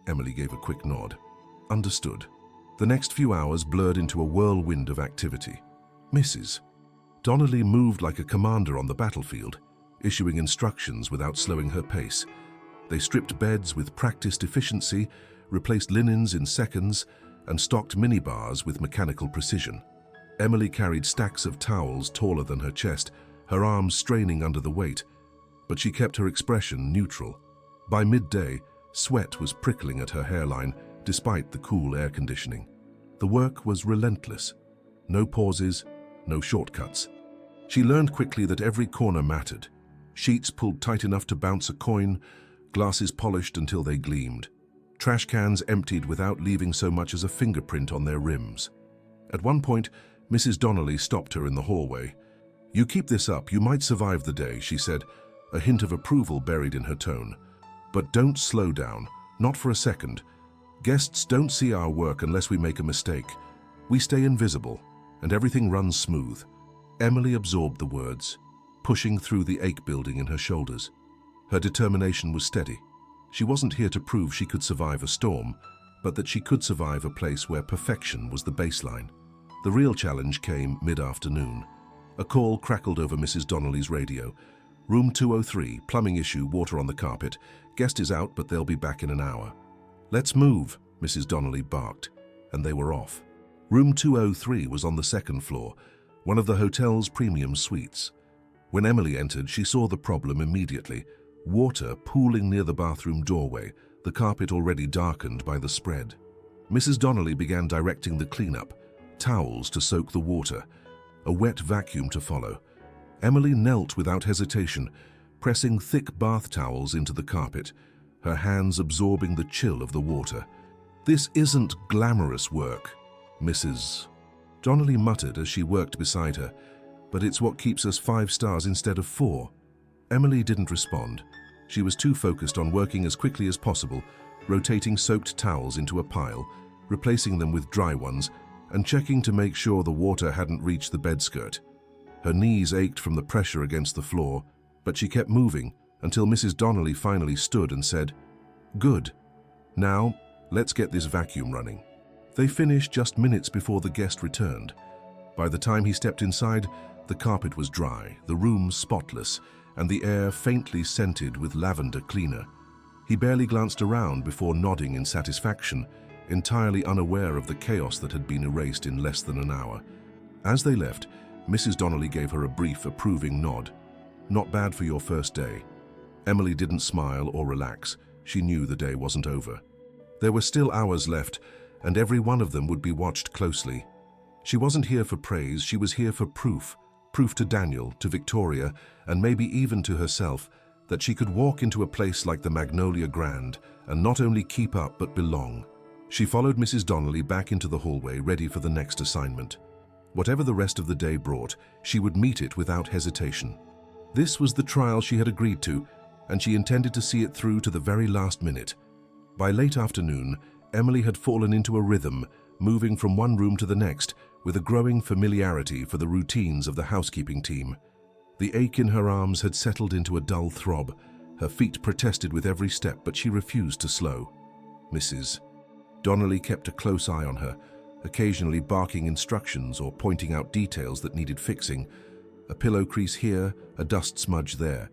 Emily gave a quick nod. "Understood." The next few hours blurred into a whirlwind of activity. Mrs. Donnelly moved like a commander on the battlefield, issuing instructions without slowing her pace. They stripped beds with practiced efficiency, replaced linens in seconds, and stocked minibars with mechanical precision. Emily carried stacks of towels taller than her chest, her arms straining under the weight, but she kept her expression neutral. By midday, sweat was prickling at her hairline, despite the cool air conditioning. The work was relentless. No pauses, no shortcuts. She learned quickly that every corner mattered. Sheets pulled tight enough to bounce a coin, glasses polished until they gleamed. Trash cans emptied without leaving so much as a fingerprint on their rims. At one point, Mrs. Donnelly stopped her in the hallway. "You keep this up, you might survive the day," she said, a hint of approval buried in her tone. "But don't slow down, not for a second. Guests don't see our work unless we make a mistake. We stay invisible, and everything runs smooth." Emily absorbed the words, pushing through the ache building in her shoulders. Her determination was steady. She wasn't here to prove she could survive a storm, but that she could survive a place where perfection was the baseline. The real challenge came mid-afternoon. A call crackled over Mrs. Donnelly's radio. "Room 203, plumbing issue, water on the carpet. Guest is out, but they'll be back in an hour." "Let's move," Mrs. Donnelly barked, and they were off. Room 203 was on the 2nd floor, one of the hotel's premium suites. When Emily entered, she saw the problem immediately. Water pooling near the bathroom doorway, the carpet already darkened by the spread. Mrs. Donnelly began directing the cleanup, towels to soak the water, a wet vacuum to follow. Emily knelt without hesitation, pressing thick bath towels into the carpet, her hands absorbing the chill of the water. "This isn't glamorous work, Mrs. Donnelly muttered as she worked beside her, "but it's what keeps us 5 stars instead of 4. Emily didn't respond. She was too focused on working as quickly as possible, rotating soaked towels into a pile, replacing them with dry ones, and checking to make sure the water hadn't reached the bed skirt. Her knees ached from the pressure against the floor, but she kept moving until Mrs. Donnelly finally stood and said, "Good. Now, let's get this vacuum running." They finished just minutes before the guest returned. By the time he stepped inside, the carpet was dry, the room spotless, and the air faintly scented with lavender cleaner. He barely glanced around before nodding in satisfaction, entirely unaware of the chaos that had been erased in less than an hour. As they left, Mrs. Donnelly gave her a brief, approving nod. "Not bad for your first day." Emily didn't smile or relax. She knew the day wasn't over. There were still hours left, and every one of them would be watched closely. She wasn't here for praise, she was here for proof. Proof to Daniel, to Victoria, and maybe even to herself, that she could walk into a place like the Magnolia Grand and not only keep up but belong. She followed Mrs. Donnelly back into the hallway, ready for the next assignment. Whatever the rest of the day brought, she would meet it without hesitation. This was the trial she had agreed to, and she intended to see it through to the very last minute. By late afternoon, Emily had fallen into a rhythm, moving from one room to the next, with a growing familiarity for the routines of the housekeeping team. The ache in her arms had settled into a dull throb. Her feet protested with every step, but she refused to slow. Mrs. Donnelly kept a close eye on her, occasionally barking instructions or pointing out details that needed fixing. A pillow crease here, a dust smudge there.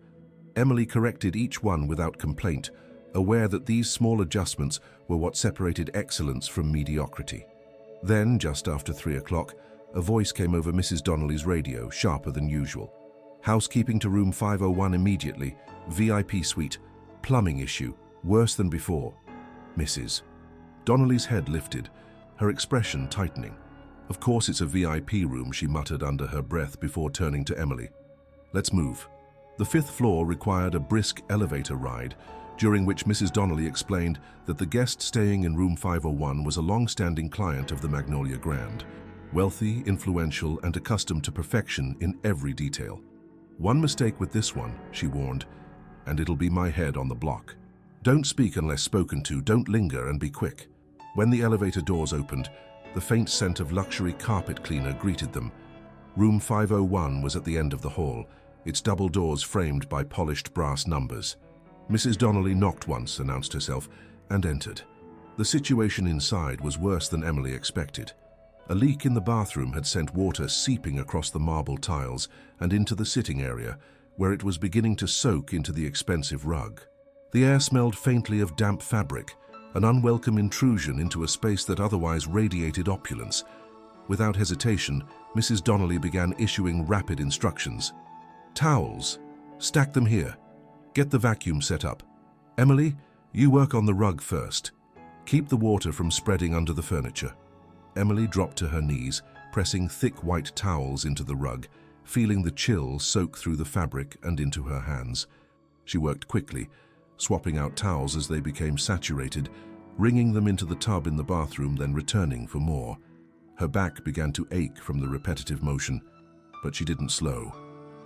Emily corrected each one without complaint, aware that these small adjustments were what separated excellence from mediocrity. Then, just after 3 o'clock, a voice came over Mrs. Donnelly's radio, sharper than usual. "Housekeeping to room 501 immediately. VIP suite. Plumbing issue. Worse than before." Mrs. Donnelly's head lifted, her expression tightening. "Of course it's a VIP room," she muttered under her breath before turning to Emily. "Let's move." The 5th floor required a brisk elevator ride, during which Mrs. Donnelly explained that the guest staying in room 501 was a long-standing client of the Magnolia Grand, wealthy, influential, and accustomed to perfection in every detail. "One mistake with this one," she warned, "and it'll be my head on the block. Don't speak unless spoken to, don't linger, and be quick." When the elevator doors opened, the faint scent of luxury carpet cleaner greeted them. Room 501 was at the end of the hall, its double doors framed by polished brass numbers. Mrs. Donnelly knocked once, announced herself, and entered. The situation inside was worse than Emily expected. A leak in the bathroom had sent water seeping across the marble tiles and into the sitting area, where it was beginning to soak into the expensive rug. The air smelled faintly of damp fabric, an unwelcome intrusion into a space that otherwise radiated opulence. Without hesitation, Mrs. Donnelly began issuing rapid instructions. "Towels. Stack them here. Get the vacuum set up. Emily, you work on the rug first. Keep the water from spreading under the furniture." Emily dropped to her knees, pressing thick white towels into the rug, feeling the chill soak through the fabric and into her hands. She worked quickly, swapping out towels as they became saturated, wringing them into the tub in the bathroom, then returning for more. Her back began to ache from the repetitive motion, but she didn't slow.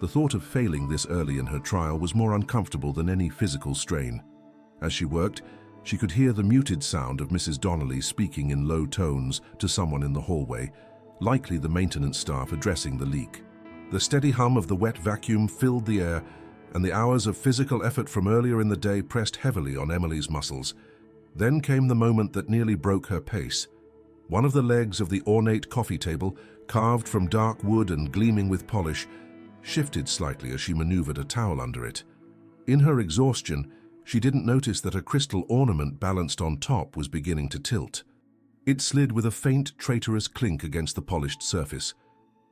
The thought of failing this early in her trial was more uncomfortable than any physical strain. As she worked, she could hear the muted sound of Mrs. Donnelly speaking in low tones to someone in the hallway, likely the maintenance staff addressing the leak. The steady hum of the wet vacuum filled the air, and the hours of physical effort from earlier in the day pressed heavily on Emily's muscles. Then came the moment that nearly broke her pace. One of the legs of the ornate coffee table, carved from dark wood and gleaming with polish, shifted slightly as she maneuvered a towel under it. In her exhaustion, she didn't notice that a crystal ornament balanced on top was beginning to tilt. It slid with a faint, traitorous clink against the polished surface.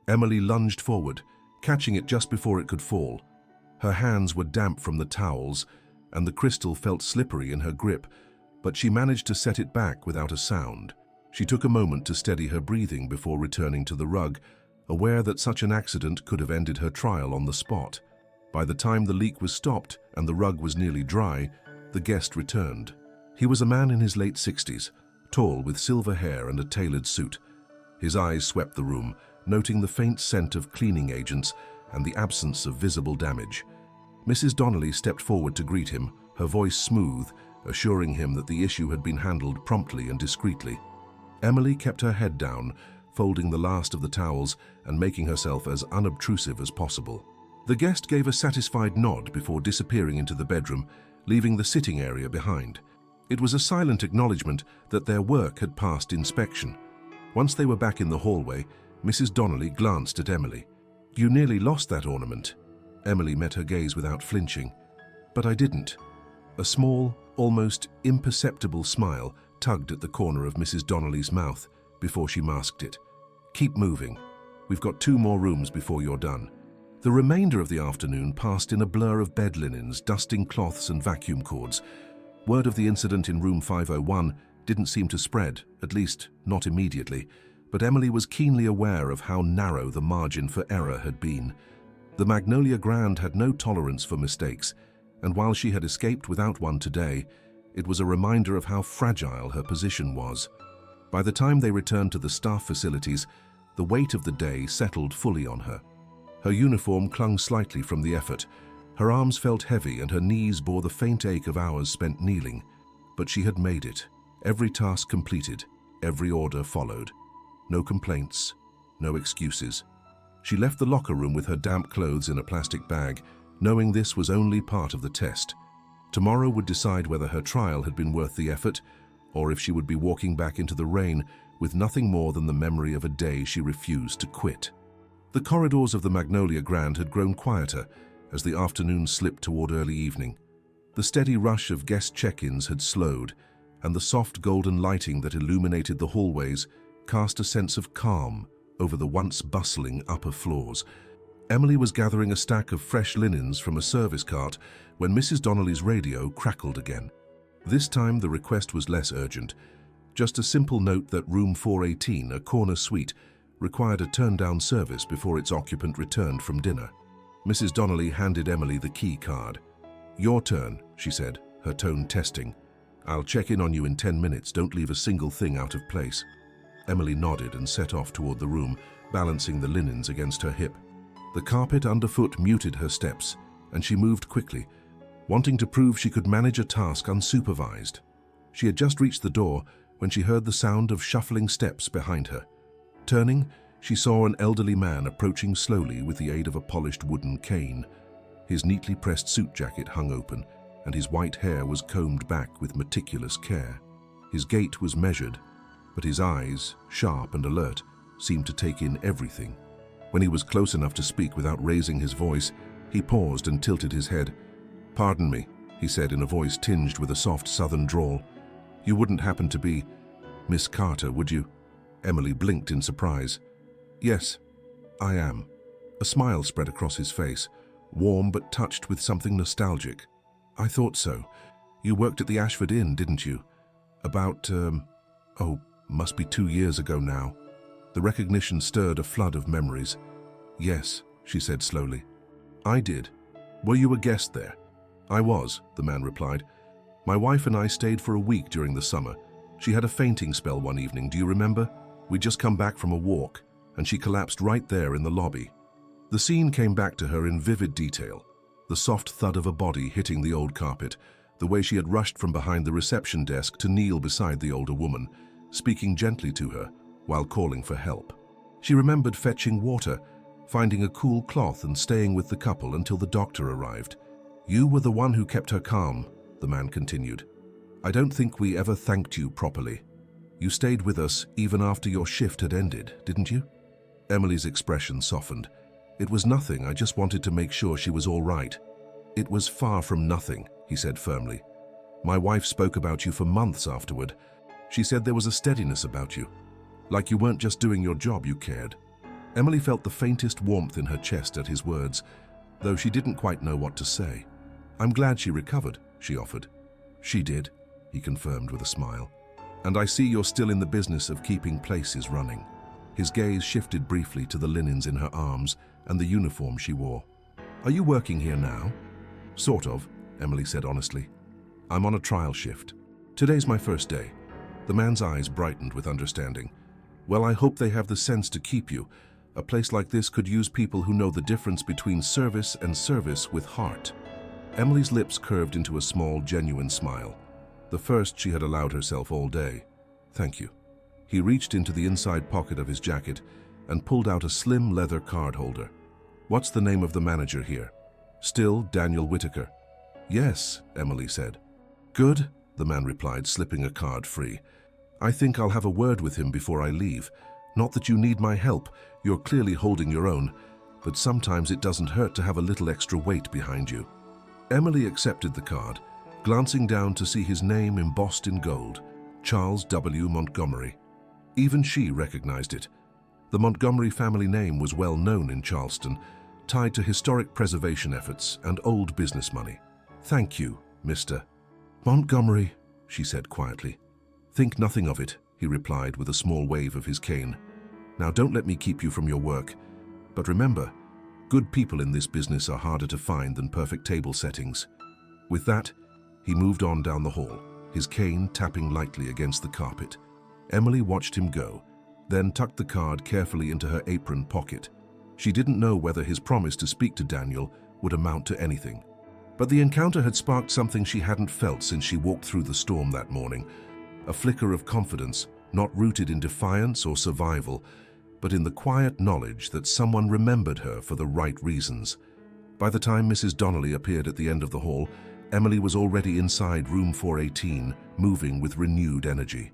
Emily lunged forward, catching it just before it could fall. Her hands were damp from the towels, and the crystal felt slippery in her grip, but she managed to set it back without a sound. She took a moment to steady her breathing before returning to the rug, aware that such an accident could have ended her trial on the spot. By the time the leak was stopped and the rug was nearly dry, the guest returned. He was a man in his late 60s, tall with silver hair and a tailored suit. His eyes swept the room, noting the faint scent of cleaning agents and the absence of visible damage. Mrs. Donnelly stepped forward to greet him, her voice smooth, assuring him that the issue had been handled promptly and discreetly. Emily kept her head down, folding the last of the towels and making herself as unobtrusive as possible. The guest gave a satisfied nod before disappearing into the bedroom, leaving the sitting area behind. It was a silent acknowledgement that their work had passed inspection. Once they were back in the hallway, Mrs. Donnelly glanced at Emily. "You nearly lost that ornament." Emily met her gaze without flinching. "But I didn't." A small, almost imperceptible smile tugged at the corner of Mrs. Donnelly's mouth before she masked it. "Keep moving. We've got 2 more rooms before you're done." The remainder of the afternoon passed in a blur of bed linens, dusting cloths and vacuum cords. Word of the incident in room 501 didn't seem to spread, at least not immediately, but Emily was keenly aware of how narrow the margin for error had been. The Magnolia Grand had no tolerance for mistakes, and while she had escaped without one today, it was a reminder of how fragile her position was. By the time they returned to the staff facilities, the weight of the day settled fully on her. Her uniform clung slightly from the effort. Her arms felt heavy and her knees bore the faint ache of hours spent kneeling. But she had made it. Every task completed, every order followed. No complaints, no excuses. She left the locker room with her damp clothes in a plastic bag, knowing this was only part of the test. Tomorrow would decide whether her trial had been worth the effort, or if she would be walking back into the rain with nothing more than the memory of a day she refused to quit. The corridors of the Magnolia Grand had grown quieter as the afternoon slipped toward early evening. The steady rush of guest check-ins had slowed, and the soft golden lighting that illuminated the hallways cast a sense of calm over the once bustling upper floors. Emily was gathering a stack of fresh linens from a service cart when Mrs. Donnelly's radio crackled again. This time the request was less urgent, just a simple note that room 418, a corner suite, required a turn-down service before its occupant returned from dinner. Mrs. Donnelly handed Emily the key card. "Your turn," she said, her tone testing. "I'll check in on you in 10 minutes. Don't leave a single thing out of place." Emily nodded and set off toward the room, balancing the linens against her hip. The carpet underfoot muted her steps, and she moved quickly, wanting to prove she could manage a task unsupervised. She had just reached the door when she heard the sound of shuffling steps behind her. Turning, she saw an elderly man approaching slowly with the aid of a polished wooden cane. His neatly pressed suit jacket hung open, and his white hair was combed back with meticulous care. His gait was measured, but his eyes, sharp and alert, seemed to take in everything. When he was close enough to speak without raising his voice, he paused and tilted his head. "Pardon me," he said in a voice tinged with a soft southern drawl. "You wouldn't happen to be Miss Carter, would you?" Emily blinked in surprise. "Yes, I am." A smile spread across his face, warm but touched with something nostalgic. "I thought so. You worked at the Ashford Inn, didn't you? About, must be 2 years ago now." The recognition stirred a flood of memories. "Yes," she said slowly. "I did. Were you a guest there?" "I was," the man replied. "My wife and I stayed for a week during the summer. She had a fainting spell one evening, do you remember? We'd just come back from a walk, and she collapsed right there in the lobby." The scene came back to her in vivid detail. The soft thud of a body hitting the old carpet, the way she had rushed from behind the reception desk to kneel beside the older woman, speaking gently to her while calling for help. She remembered fetching water, finding a cool cloth and staying with the couple until the doctor arrived. "You were the one who kept her calm," the man continued. "I don't think we ever thanked you properly. You stayed with us even after your shift had ended, didn't you?" Emily's expression softened. "It was nothing, I just wanted to make sure she was all right." "It was far from nothing," he said firmly. "My wife spoke about you for months afterward. She said there was a steadiness about you. Like you weren't just doing your job, you cared." Emily felt the faintest warmth in her chest at his words, though she didn't quite know what to say. "I'm glad she recovered," she offered. "She did," he confirmed with a smile. "And I see you're still in the business of keeping places running." His gaze shifted briefly to the linens in her arms and the uniform she wore. "Are you working here now?" "Sort of," Emily said honestly. "I'm on a trial shift. Today's my first day." The man's eyes brightened with understanding. "Well, I hope they have the sense to keep you. A place like this could use people who know the difference between service and service with heart." Emily's lips curved into a small, genuine smile, the first she had allowed herself all day. "Thank you." He reached into the inside pocket of his jacket and pulled out a slim leather card holder. "What's the name of the manager here?" "Still Daniel Whitaker." "Yes," Emily said. "Good," the man replied, slipping a card free. "I think I'll have a word with him before I leave. Not that you need my help, you're clearly holding your own, but sometimes it doesn't hurt to have a little extra weight behind you." Emily accepted the card, glancing down to see his name embossed in gold, Charles W. Montgomery. Even she recognized it. The Montgomery family name was well known in Charleston, tied to historic preservation efforts and old business money. "Thank you, Mr. Montgomery," she said quietly. "Think nothing of it," he replied with a small wave of his cane. "Now don't let me keep you from your work. But remember, good people in this business are harder to find than perfect table settings." With that, he moved on down the hall, his cane tapping lightly against the carpet. Emily watched him go, then tucked the card carefully into her apron pocket. She didn't know whether his promise to speak to Daniel would amount to anything. But the encounter had sparked something she hadn't felt since she walked through the storm that morning. A flicker of confidence, not rooted in defiance or survival, but in the quiet knowledge that someone remembered her for the right reasons. By the time Mrs. Donnelly appeared at the end of the hall, Emily was already inside room 418, moving with renewed energy.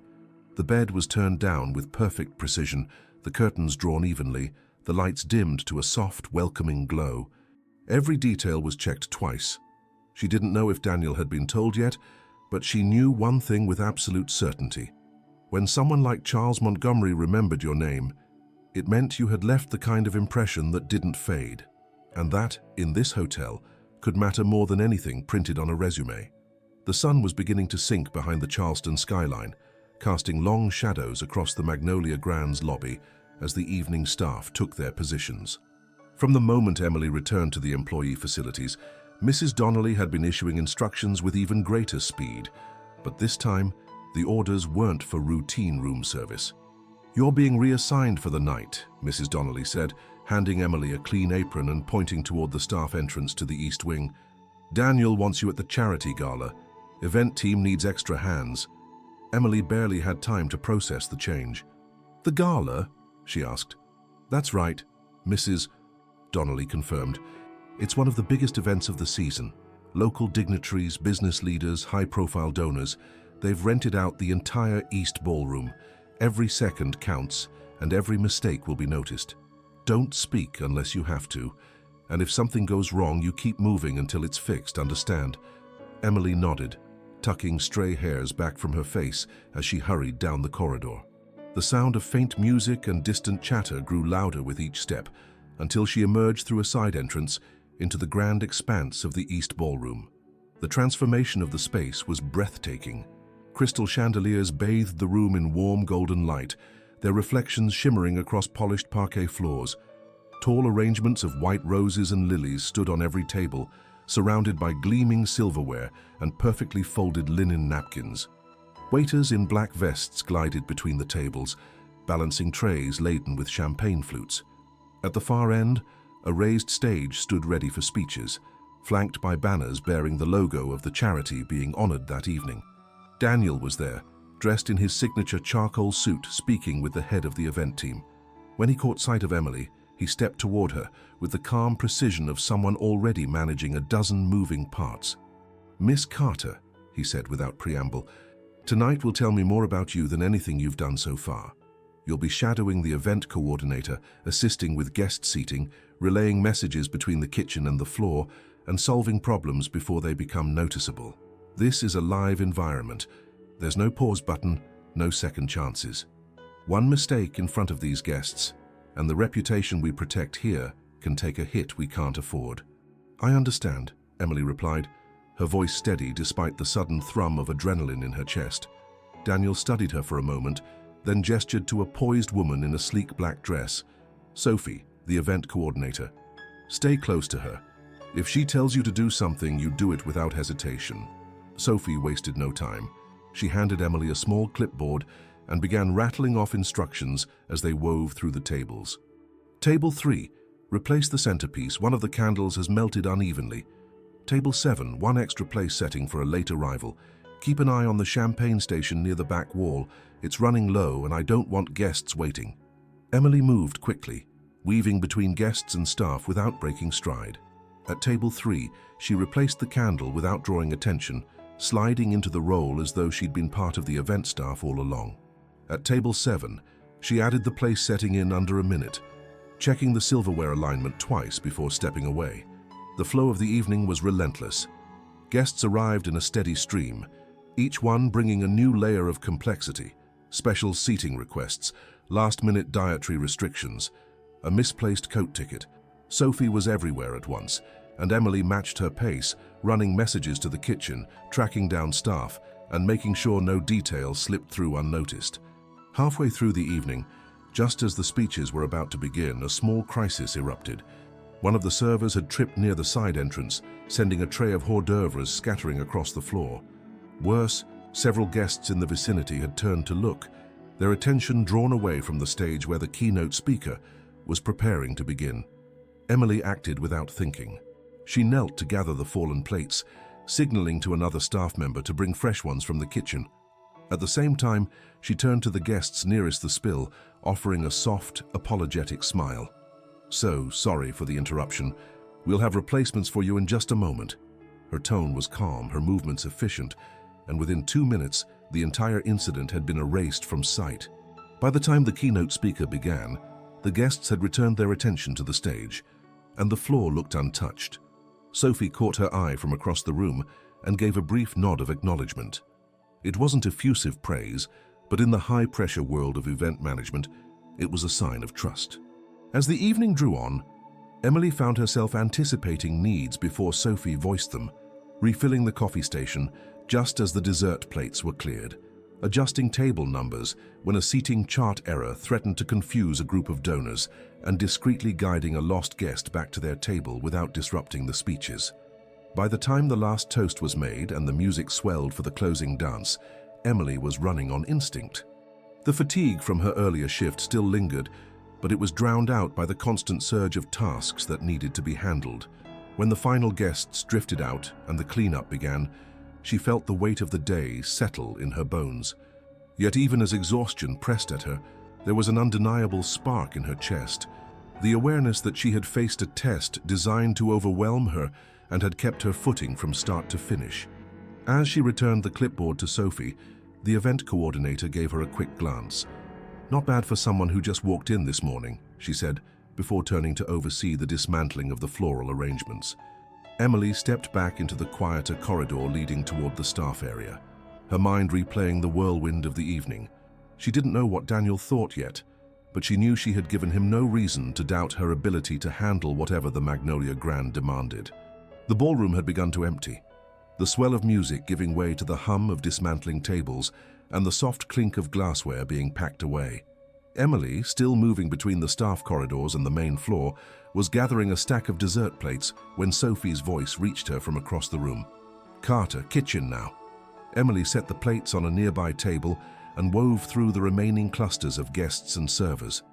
The bed was turned down with perfect precision, the curtains drawn evenly, the lights dimmed to a soft, welcoming glow. Every detail was checked twice. She didn't know if Daniel had been told yet, but she knew one thing with absolute certainty. When someone like Charles Montgomery remembered your name, it meant you had left the kind of impression that didn't fade. And that, in this hotel, could matter more than anything printed on a resume. The sun was beginning to sink behind the Charleston skyline, casting long shadows across the Magnolia Grand's lobby as the evening staff took their positions. From the moment Emily returned to the employee facilities, Mrs. Donnelly had been issuing instructions with even greater speed, but this time, the orders weren't for routine room service. "You're being reassigned for the night," Mrs. Donnelly said, handing Emily a clean apron and pointing toward the staff entrance to the East Wing. "Daniel wants you at the charity gala. Event team needs extra hands." Emily barely had time to process the change. "The gala?" she asked. "That's right," Mrs. Donnelly confirmed. "It's one of the biggest events of the season. Local dignitaries, business leaders, high-profile donors, they've rented out the entire East Ballroom. Every second counts, and every mistake will be noticed. Don't speak unless you have to, and if something goes wrong, you keep moving until it's fixed, understand?" Emily nodded, tucking stray hairs back from her face as she hurried down the corridor. The sound of faint music and distant chatter grew louder with each step, until she emerged through a side entrance into the grand expanse of the East Ballroom. The transformation of the space was breathtaking. Crystal chandeliers bathed the room in warm golden light, their reflections shimmering across polished parquet floors. Tall arrangements of white roses and lilies stood on every table, surrounded by gleaming silverware and perfectly folded linen napkins. Waiters in black vests glided between the tables, balancing trays laden with champagne flutes. At the far end, a raised stage stood ready for speeches, flanked by banners bearing the logo of the charity being honored that evening. Daniel was there, dressed in his signature charcoal suit, speaking with the head of the event team. When he caught sight of Emily, he stepped toward her with the calm precision of someone already managing a dozen moving parts. "Miss Carter," he said without preamble, "tonight will tell me more about you than anything you've done so far. You'll be shadowing the event coordinator, assisting with guest seating, relaying messages between the kitchen and the floor, and solving problems before they become noticeable. This is a live environment. There's no pause button, no second chances. One mistake in front of these guests, and the reputation we protect here can take a hit we can't afford." "I understand," Emily replied, her voice steady despite the sudden thrum of adrenaline in her chest. Daniel studied her for a moment, then gestured to a poised woman in a sleek black dress. "Sophie, the event coordinator. Stay close to her. If she tells you to do something, you do it without hesitation." Sophie wasted no time. She handed Emily a small clipboard and began rattling off instructions as they wove through the tables. "Table 3, replace the centerpiece. One of the candles has melted unevenly. Table 7, one extra place setting for a late arrival. Keep an eye on the champagne station near the back wall. It's running low and I don't want guests waiting." Emily moved quickly, weaving between guests and staff without breaking stride. At table 3, she replaced the candle without drawing attention, sliding into the role as though she'd been part of the event staff all along. At table 7, she added the place setting in under a minute, checking the silverware alignment twice before stepping away. The flow of the evening was relentless. Guests arrived in a steady stream, each one bringing a new layer of complexity: special seating requests, last-minute dietary restrictions, a misplaced coat ticket. Sophie was everywhere at once, and Emily matched her pace, running messages to the kitchen, tracking down staff, and making sure no detail slipped through unnoticed. Halfway through the evening, just as the speeches were about to begin, a small crisis erupted. One of the servers had tripped near the side entrance, sending a tray of hors d'oeuvres scattering across the floor. Worse, several guests in the vicinity had turned to look, their attention drawn away from the stage where the keynote speaker was preparing to begin. Emily acted without thinking. She knelt to gather the fallen plates, signaling to another staff member to bring fresh ones from the kitchen. At the same time, she turned to the guests nearest the spill, offering a soft, apologetic smile. "So, sorry for the interruption. We'll have replacements for you in just a moment." Her tone was calm, her movements efficient, and within 2 minutes, the entire incident had been erased from sight. By the time the keynote speaker began, the guests had returned their attention to the stage, and the floor looked untouched. Sophie caught her eye from across the room and gave a brief nod of acknowledgement. It wasn't effusive praise, but in the high-pressure world of event management, it was a sign of trust. As the evening drew on, Emily found herself anticipating needs before Sophie voiced them, refilling the coffee station just as the dessert plates were cleared, adjusting table numbers when a seating chart error threatened to confuse a group of donors, and discreetly guiding a lost guest back to their table without disrupting the speeches. By the time the last toast was made and the music swelled for the closing dance, Emily was running on instinct. The fatigue from her earlier shift still lingered, but it was drowned out by the constant surge of tasks that needed to be handled. When the final guests drifted out and the cleanup began, she felt the weight of the day settle in her bones. Yet even as exhaustion pressed at her, there was an undeniable spark in her chest, the awareness that she had faced a test designed to overwhelm her and had kept her footing from start to finish. As she returned the clipboard to Sophie, the event coordinator gave her a quick glance. "Not bad for someone who just walked in this morning," she said, before turning to oversee the dismantling of the floral arrangements. Emily stepped back into the quieter corridor leading toward the staff area, her mind replaying the whirlwind of the evening. She didn't know what Daniel thought yet, but she knew she had given him no reason to doubt her ability to handle whatever the Magnolia Grand demanded. The ballroom had begun to empty, the swell of music giving way to the hum of dismantling tables and the soft clink of glassware being packed away. Emily, still moving between the staff corridors and the main floor, was gathering a stack of dessert plates when Sophie's voice reached her from across the room. "Carter, kitchen now." Emily set the plates on a nearby table and wove through the remaining clusters of guests and servers.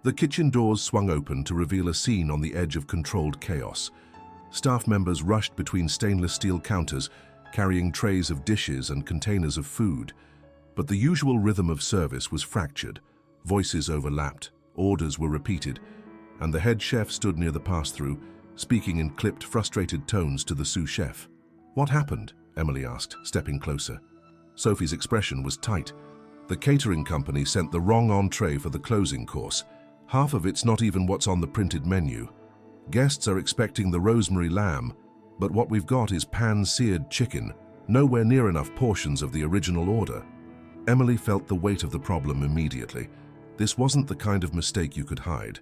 The kitchen doors swung open to reveal a scene on the edge of controlled chaos. Staff members rushed between stainless steel counters, carrying trays of dishes and containers of food. But the usual rhythm of service was fractured. Voices overlapped, orders were repeated, and the head chef stood near the pass-through, speaking in clipped, frustrated tones to the sous chef. "What happened?" Emily asked, stepping closer. Sophie's expression was tight. "The catering company sent the wrong entree for the closing course. Half of it's not even what's on the printed menu. Guests are expecting the rosemary lamb, but what we've got is pan-seared chicken, nowhere near enough portions of the original order." Emily felt the weight of the problem immediately. This wasn't the kind of mistake you could hide.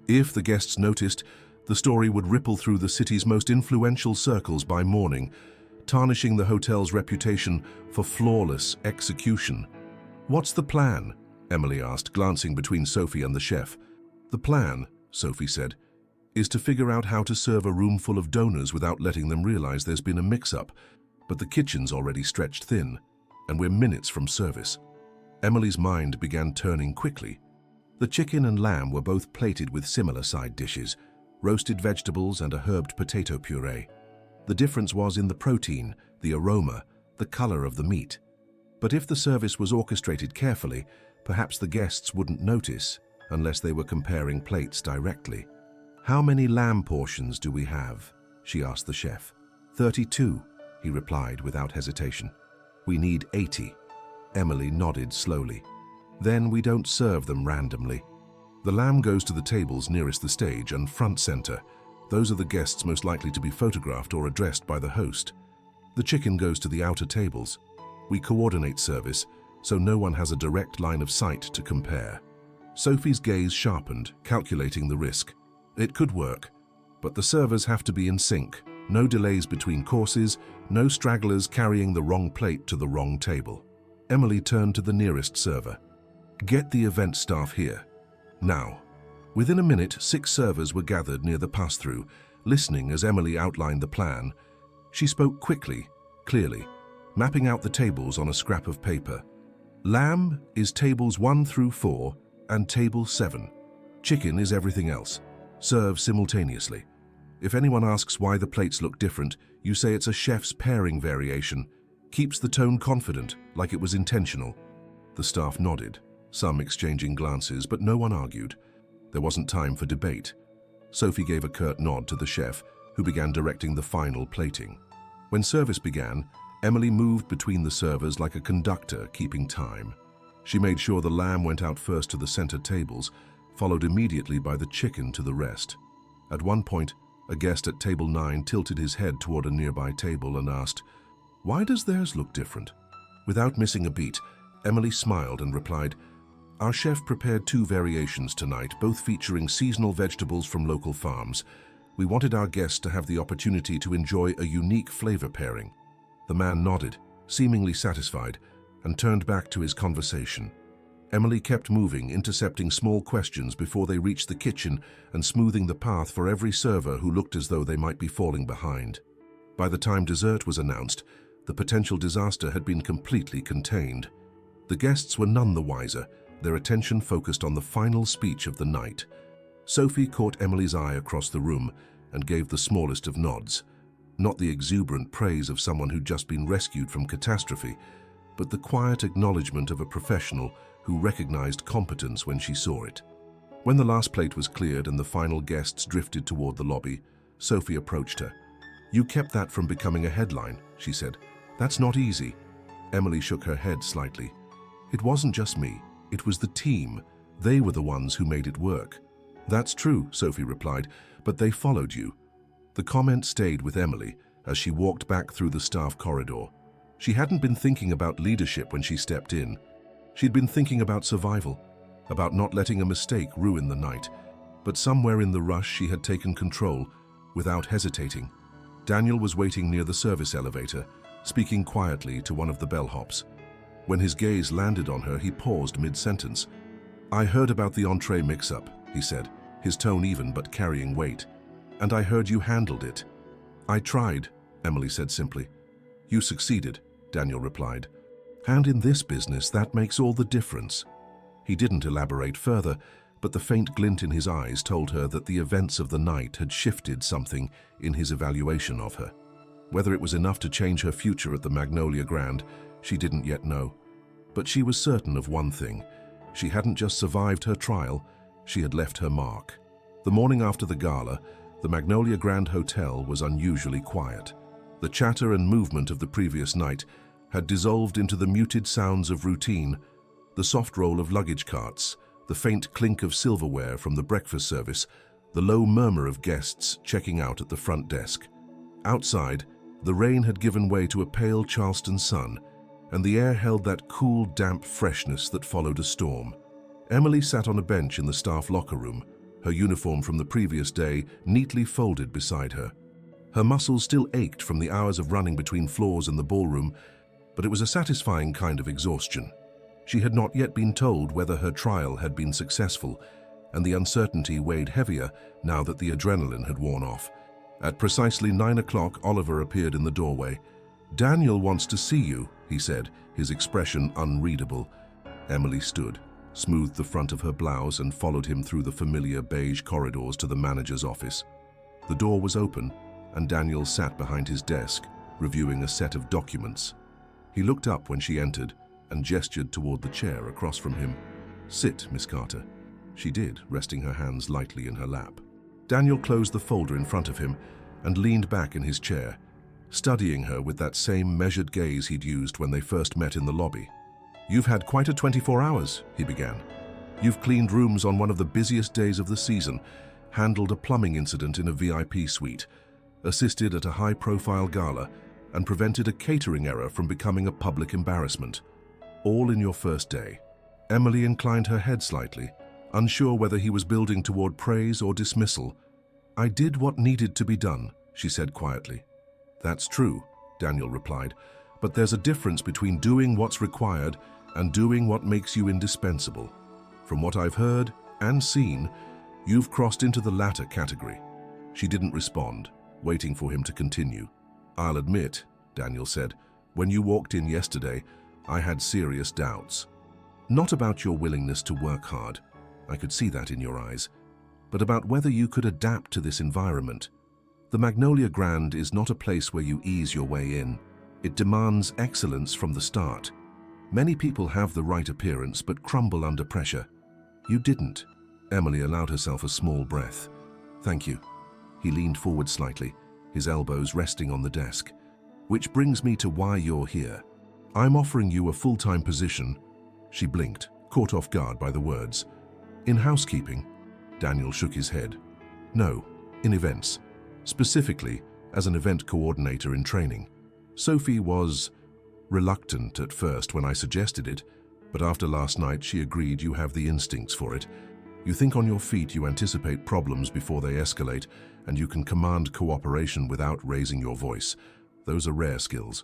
If the guests noticed, the story would ripple through the city's most influential circles by morning, tarnishing the hotel's reputation for flawless execution. "What's the plan?" Emily asked, glancing between Sophie and the chef. "The plan," Sophie said, "is to figure out how to serve a room full of donors without letting them realize there's been a mix-up. But the kitchen's already stretched thin, and we're minutes from service." Emily's mind began turning quickly. The chicken and lamb were both plated with similar side dishes, roasted vegetables and a herbed potato puree. The difference was in the protein, the aroma, the color of the meat. But if the service was orchestrated carefully, perhaps the guests wouldn't notice unless they were comparing plates directly. "How many lamb portions do we have?" she asked the chef. 32, he replied without hesitation. "We need 80. Emily nodded slowly. "Then we don't serve them randomly. The lamb goes to the tables nearest the stage and front center. Those are the guests most likely to be photographed or addressed by the host. The chicken goes to the outer tables. We coordinate service, so no one has a direct line of sight to compare." Sophie's gaze sharpened, calculating the risk. It could work, but the servers have to be in sync. No delays between courses, no stragglers carrying the wrong plate to the wrong table. Emily turned to the nearest server. "Get the event staff here. Now." Within a minute, 6 servers were gathered near the pass-through, listening as Emily outlined the plan. She spoke quickly, clearly, mapping out the tables on a scrap of paper. "Lamb is tables 1 through 4 and table 7. Chicken is everything else. Serve simultaneously. If anyone asks why the plates look different, you say it's a chef's pairing variation. Keeps the tone confident, like it was intentional." The staff nodded, some exchanging glances, but no one argued. There wasn't time for debate. Sophie gave a curt nod to the chef, who began directing the final plating. When service began, Emily moved between the servers like a conductor, keeping time. She made sure the lamb went out first to the center tables, followed immediately by the chicken to the rest. At one point, a guest at table 9 tilted his head toward a nearby table and asked, "Why does theirs look different?" Without missing a beat, Emily smiled and replied, "Our chef prepared 2 variations tonight, both featuring seasonal vegetables from local farms. We wanted our guests to have the opportunity to enjoy a unique flavor pairing." The man nodded, seemingly satisfied, and turned back to his conversation. Emily kept moving, intercepting small questions before they reached the kitchen and smoothing the path for every server who looked as though they might be falling behind. By the time dessert was announced, the potential disaster had been completely contained. The guests were none the wiser, their attention focused on the final speech of the night. Sophie caught Emily's eye across the room and gave the smallest of nods. Not the exuberant praise of someone who'd just been rescued from catastrophe, but the quiet acknowledgement of a professional who recognized competence when she saw it. When the last plate was cleared and the final guests drifted toward the lobby, Sophie approached her. "You kept that from becoming a headline," she said. "That's not easy." Emily shook her head slightly. "It wasn't just me. It was the team. They were the ones who made it work." "That's true," Sophie replied, "but they followed you." The comment stayed with Emily as she walked back through the staff corridor. She hadn't been thinking about leadership when she stepped in. She'd been thinking about survival, about not letting a mistake ruin the night. But somewhere in the rush, she had taken control, without hesitating. Daniel was waiting near the service elevator, speaking quietly to one of the bellhops. When his gaze landed on her, he paused mid-sentence. "I heard about the entree mix-up," he said, his tone even but carrying weight. "And I heard you handled it." "I tried," Emily said simply. "You succeeded," Daniel replied. "And in this business, that makes all the difference." He didn't elaborate further, but the faint glint in his eyes told her that the events of the night had shifted something in his evaluation of her. Whether it was enough to change her future at the Magnolia Grand, she didn't yet know. But she was certain of one thing. She hadn't just survived her trial, she had left her mark. The morning after the gala, the Magnolia Grand Hotel was unusually quiet. The chatter and movement of the previous night had dissolved into the muted sounds of routine, the soft roll of luggage carts, the faint clink of silverware from the breakfast service, the low murmur of guests checking out at the front desk. Outside, the rain had given way to a pale Charleston sun, and the air held that cool, damp freshness that followed a storm. Emily sat on a bench in the staff locker room, her uniform from the previous day neatly folded beside her. Her muscles still ached from the hours of running between floors in the ballroom, but it was a satisfying kind of exhaustion. She had not yet been told whether her trial had been successful, and the uncertainty weighed heavier now that the adrenaline had worn off. At precisely 9 o'clock, Oliver appeared in the doorway. "Daniel wants to see you," he said, his expression unreadable. Emily stood, smoothed the front of her blouse, and followed him through the familiar beige corridors to the manager's office. The door was open, and Daniel sat behind his desk, reviewing a set of documents. He looked up when she entered and gestured toward the chair across from him. "Sit, Miss Carter." She did, resting her hands lightly in her lap. Daniel closed the folder in front of him and leaned back in his chair, studying her with that same measured gaze he'd used when they first met in the lobby. "You've had quite a 24 hours, he began. "You've cleaned rooms on one of the busiest days of the season, handled a plumbing incident in a VIP suite, assisted at a high-profile gala, and prevented a catering error from becoming a public embarrassment. All in your first day." Emily inclined her head slightly, unsure whether he was building toward praise or dismissal. "I did what needed to be done," she said quietly. "That's true," Daniel replied, "but there's a difference between doing what's required and doing what makes you indispensable. From what I've heard and seen, you've crossed into the latter category." She didn't respond, waiting for him to continue. "I'll admit," Daniel said, "when you walked in yesterday, I had serious doubts. Not about your willingness to work hard, I could see that in your eyes, but about whether you could adapt to this environment. The Magnolia Grand is not a place where you ease your way in. It demands excellence from the start. Many people have the right appearance but crumble under pressure. You didn't." Emily allowed herself a small breath. "Thank you." He leaned forward slightly, his elbows resting on the desk. "Which brings me to why you're here. I'm offering you a full-time position." She blinked, caught off guard by the words. "In housekeeping?" Daniel shook his head. "No, in events. Specifically, as an event coordinator in training. Sophie was reluctant at first when I suggested it, but after last night she agreed you have the instincts for it. You think on your feet, you anticipate problems before they escalate, and you can command cooperation without raising your voice. Those are rare skills."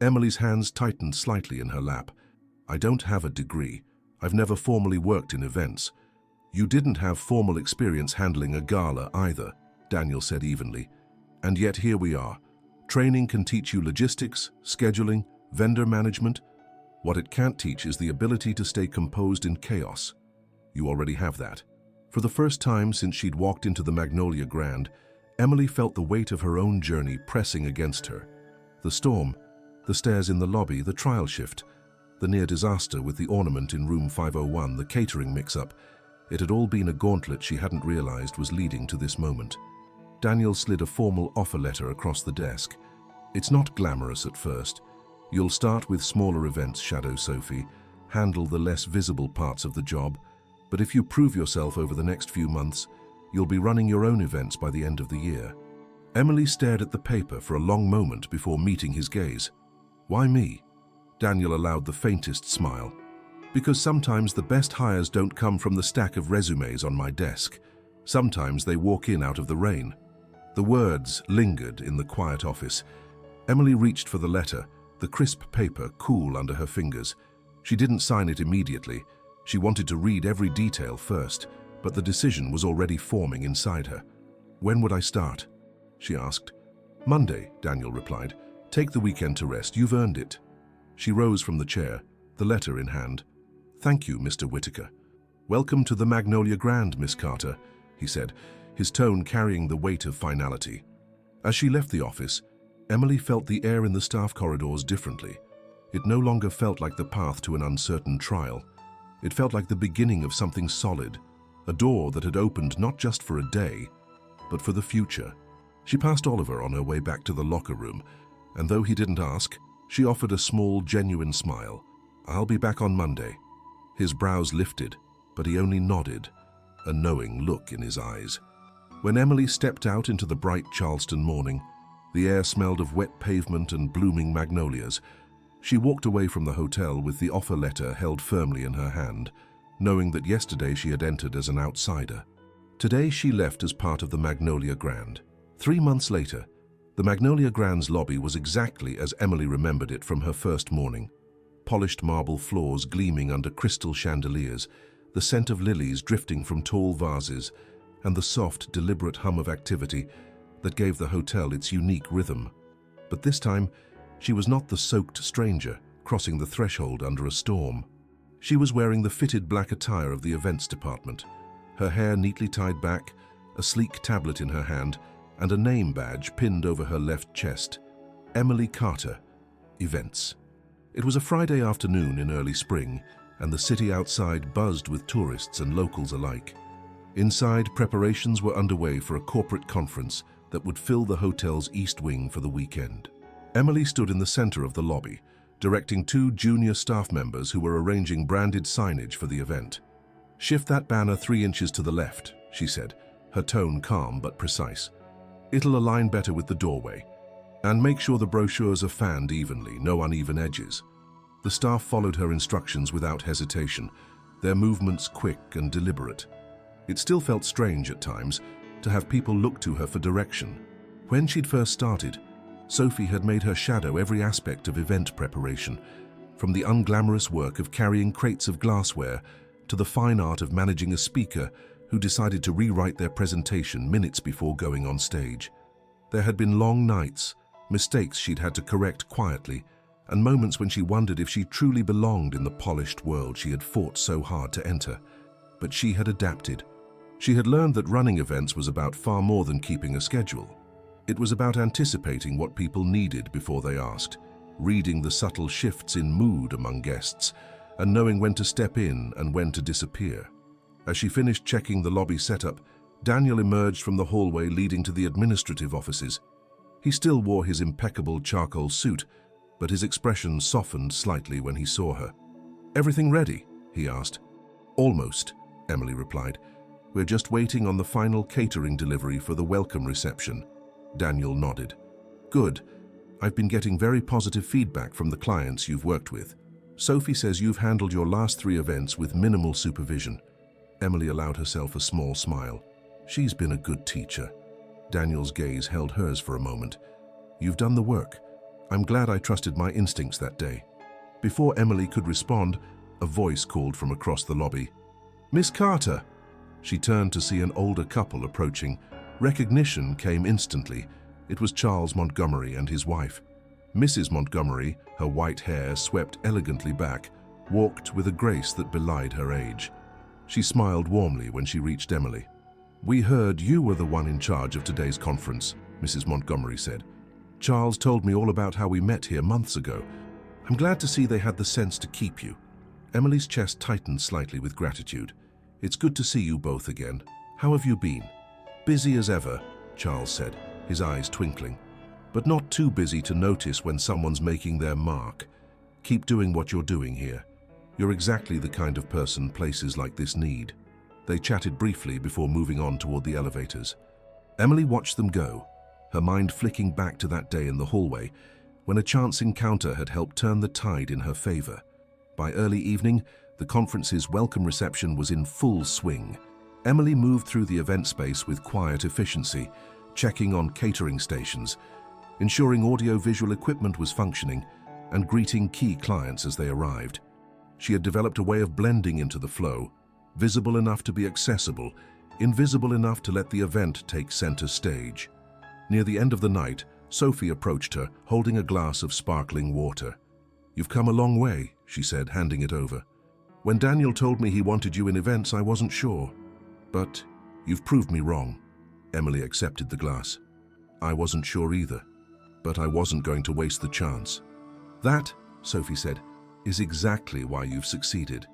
Emily's hands tightened slightly in her lap. "I don't have a degree. I've never formally worked in events." "You didn't have formal experience handling a gala either," Daniel said evenly. "And yet here we are. Training can teach you logistics, scheduling, vendor management. What it can't teach is the ability to stay composed in chaos. You already have that." For the first time since she'd walked into the Magnolia Grand, Emily felt the weight of her own journey pressing against her. The storm, the stairs in the lobby, the trial shift, the near disaster with the ornament in room 501, the catering mix-up. It had all been a gauntlet she hadn't realized was leading to this moment. Daniel slid a formal offer letter across the desk. "It's not glamorous at first. You'll start with smaller events, Shadow Sophie, handle the less visible parts of the job, but if you prove yourself over the next few months, you'll be running your own events by the end of the year." Emily stared at the paper for a long moment before meeting his gaze. "Why me?" Daniel allowed the faintest smile. "Because sometimes the best hires don't come from the stack of resumes on my desk. Sometimes they walk in out of the rain." The words lingered in the quiet office. Emily reached for the letter, the crisp paper cool under her fingers. She didn't sign it immediately. She wanted to read every detail first, but the decision was already forming inside her. "When would I start?" she asked. "Monday," Daniel replied. "Take the weekend to rest. You've earned it." She rose from the chair, the letter in hand. "Thank you, Mr. Whitaker." "Welcome to the Magnolia Grand, Miss Carter," he said, his tone carrying the weight of finality. As she left the office, Emily felt the air in the staff corridors differently. It no longer felt like the path to an uncertain trial. It felt like the beginning of something solid, a door that had opened not just for a day, but for the future. She passed Oliver on her way back to the locker room, and though he didn't ask, she offered a small, genuine smile. "I'll be back on Monday." His brows lifted, but he only nodded, a knowing look in his eyes. When Emily stepped out into the bright Charleston morning, the air smelled of wet pavement and blooming magnolias. She walked away from the hotel with the offer letter held firmly in her hand, knowing that yesterday she had entered as an outsider. Today she left as part of the Magnolia Grand. 3 months later, the Magnolia Grand's lobby was exactly as Emily remembered it from her first morning. Polished marble floors gleaming under crystal chandeliers, the scent of lilies drifting from tall vases, and the soft, deliberate hum of activity that gave the hotel its unique rhythm. But this time, she was not the soaked stranger crossing the threshold under a storm. She was wearing the fitted black attire of the events department, her hair neatly tied back, a sleek tablet in her hand, and a name badge pinned over her left chest. Emily Carter, Events. It was a Friday afternoon in early spring, and the city outside buzzed with tourists and locals alike. Inside, preparations were underway for a corporate conference that would fill the hotel's east wing for the weekend. Emily stood in the center of the lobby, directing two junior staff members who were arranging branded signage for the event. "Shift that banner 3 inches to the left," she said, her tone calm but precise. "It'll align better with the doorway. And make sure the brochures are fanned evenly, no uneven edges." The staff followed her instructions without hesitation, their movements quick and deliberate. It still felt strange at times to have people look to her for direction. When she'd first started, Sophie had made her shadow every aspect of event preparation, from the unglamorous work of carrying crates of glassware to the fine art of managing a speaker who decided to rewrite their presentation minutes before going on stage. There had been long nights, mistakes she'd had to correct quietly, and moments when she wondered if she truly belonged in the polished world she had fought so hard to enter. But she had adapted. She had learned that running events was about far more than keeping a schedule. It was about anticipating what people needed before they asked, reading the subtle shifts in mood among guests, and knowing when to step in and when to disappear. As she finished checking the lobby setup, Daniel emerged from the hallway leading to the administrative offices. He still wore his impeccable charcoal suit, but his expression softened slightly when he saw her. "Everything ready?" he asked. "Almost," Emily replied. "We're just waiting on the final catering delivery for the welcome reception." Daniel nodded. "Good. I've been getting very positive feedback from the clients you've worked with. Sophie says you've handled your last 3 events with minimal supervision." Emily allowed herself a small smile. "She's been a good teacher." Daniel's gaze held hers for a moment. "You've done the work. I'm glad I trusted my instincts that day." Before Emily could respond, a voice called from across the lobby. "Miss Carter!" She turned to see an older couple approaching. Recognition came instantly. It was Charles Montgomery and his wife. Mrs. Montgomery, her white hair swept elegantly back, walked with a grace that belied her age. She smiled warmly when she reached Emily. "We heard you were the one in charge of today's conference," Mrs. Montgomery said. "Charles told me all about how we met here months ago. I'm glad to see they had the sense to keep you." Emily's chest tightened slightly with gratitude. "It's good to see you both again. How have you been?" "Busy as ever," Charles said, his eyes twinkling. "But not too busy to notice when someone's making their mark. Keep doing what you're doing here. You're exactly the kind of person places like this need." They chatted briefly before moving on toward the elevators. Emily watched them go, her mind flicking back to that day in the hallway, when a chance encounter had helped turn the tide in her favor. By early evening, the conference's welcome reception was in full swing. Emily moved through the event space with quiet efficiency, checking on catering stations, ensuring audio-visual equipment was functioning, and greeting key clients as they arrived. She had developed a way of blending into the flow, visible enough to be accessible, invisible enough to let the event take center stage. Near the end of the night, Sophie approached her, holding a glass of sparkling water. "You've come a long way," she said, handing it over. "When Daniel told me he wanted you in events, I wasn't sure. But you've proved me wrong." Emily accepted the glass. "I wasn't sure either, but I wasn't going to waste the chance." "That," Sophie said, "is exactly why you've succeeded."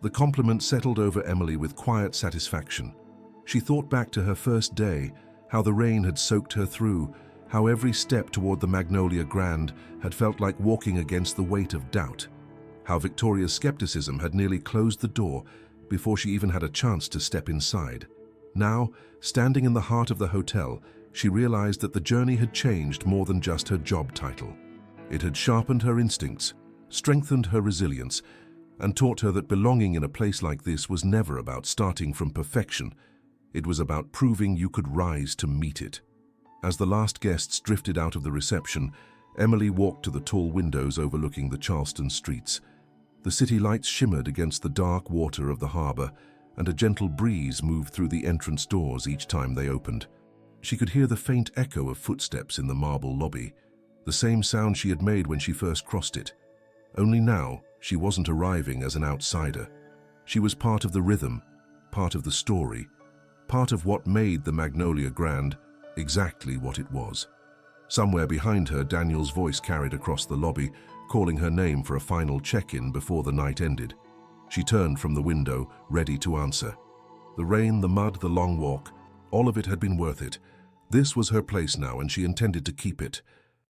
The compliment settled over Emily with quiet satisfaction. She thought back to her first day, how the rain had soaked her through, how every step toward the Magnolia Grand had felt like walking against the weight of doubt, how Victoria's skepticism had nearly closed the door before she even had a chance to step inside. Now, standing in the heart of the hotel, she realized that the journey had changed more than just her job title. It had sharpened her instincts, strengthened her resilience, and taught her that belonging in a place like this was never about starting from perfection. It was about proving you could rise to meet it. As the last guests drifted out of the reception, Emily walked to the tall windows overlooking the Charleston streets. The city lights shimmered against the dark water of the harbor, and a gentle breeze moved through the entrance doors each time they opened. She could hear the faint echo of footsteps in the marble lobby, the same sound she had made when she first crossed it. Only now, she wasn't arriving as an outsider. She was part of the rhythm, part of the story, part of what made the Magnolia Grand exactly what it was. Somewhere behind her, Daniel's voice carried across the lobby, calling her name for a final check-in before the night ended. She turned from the window, ready to answer. The rain, the mud, the long walk, all of it had been worth it. This was her place now, and she intended to keep it.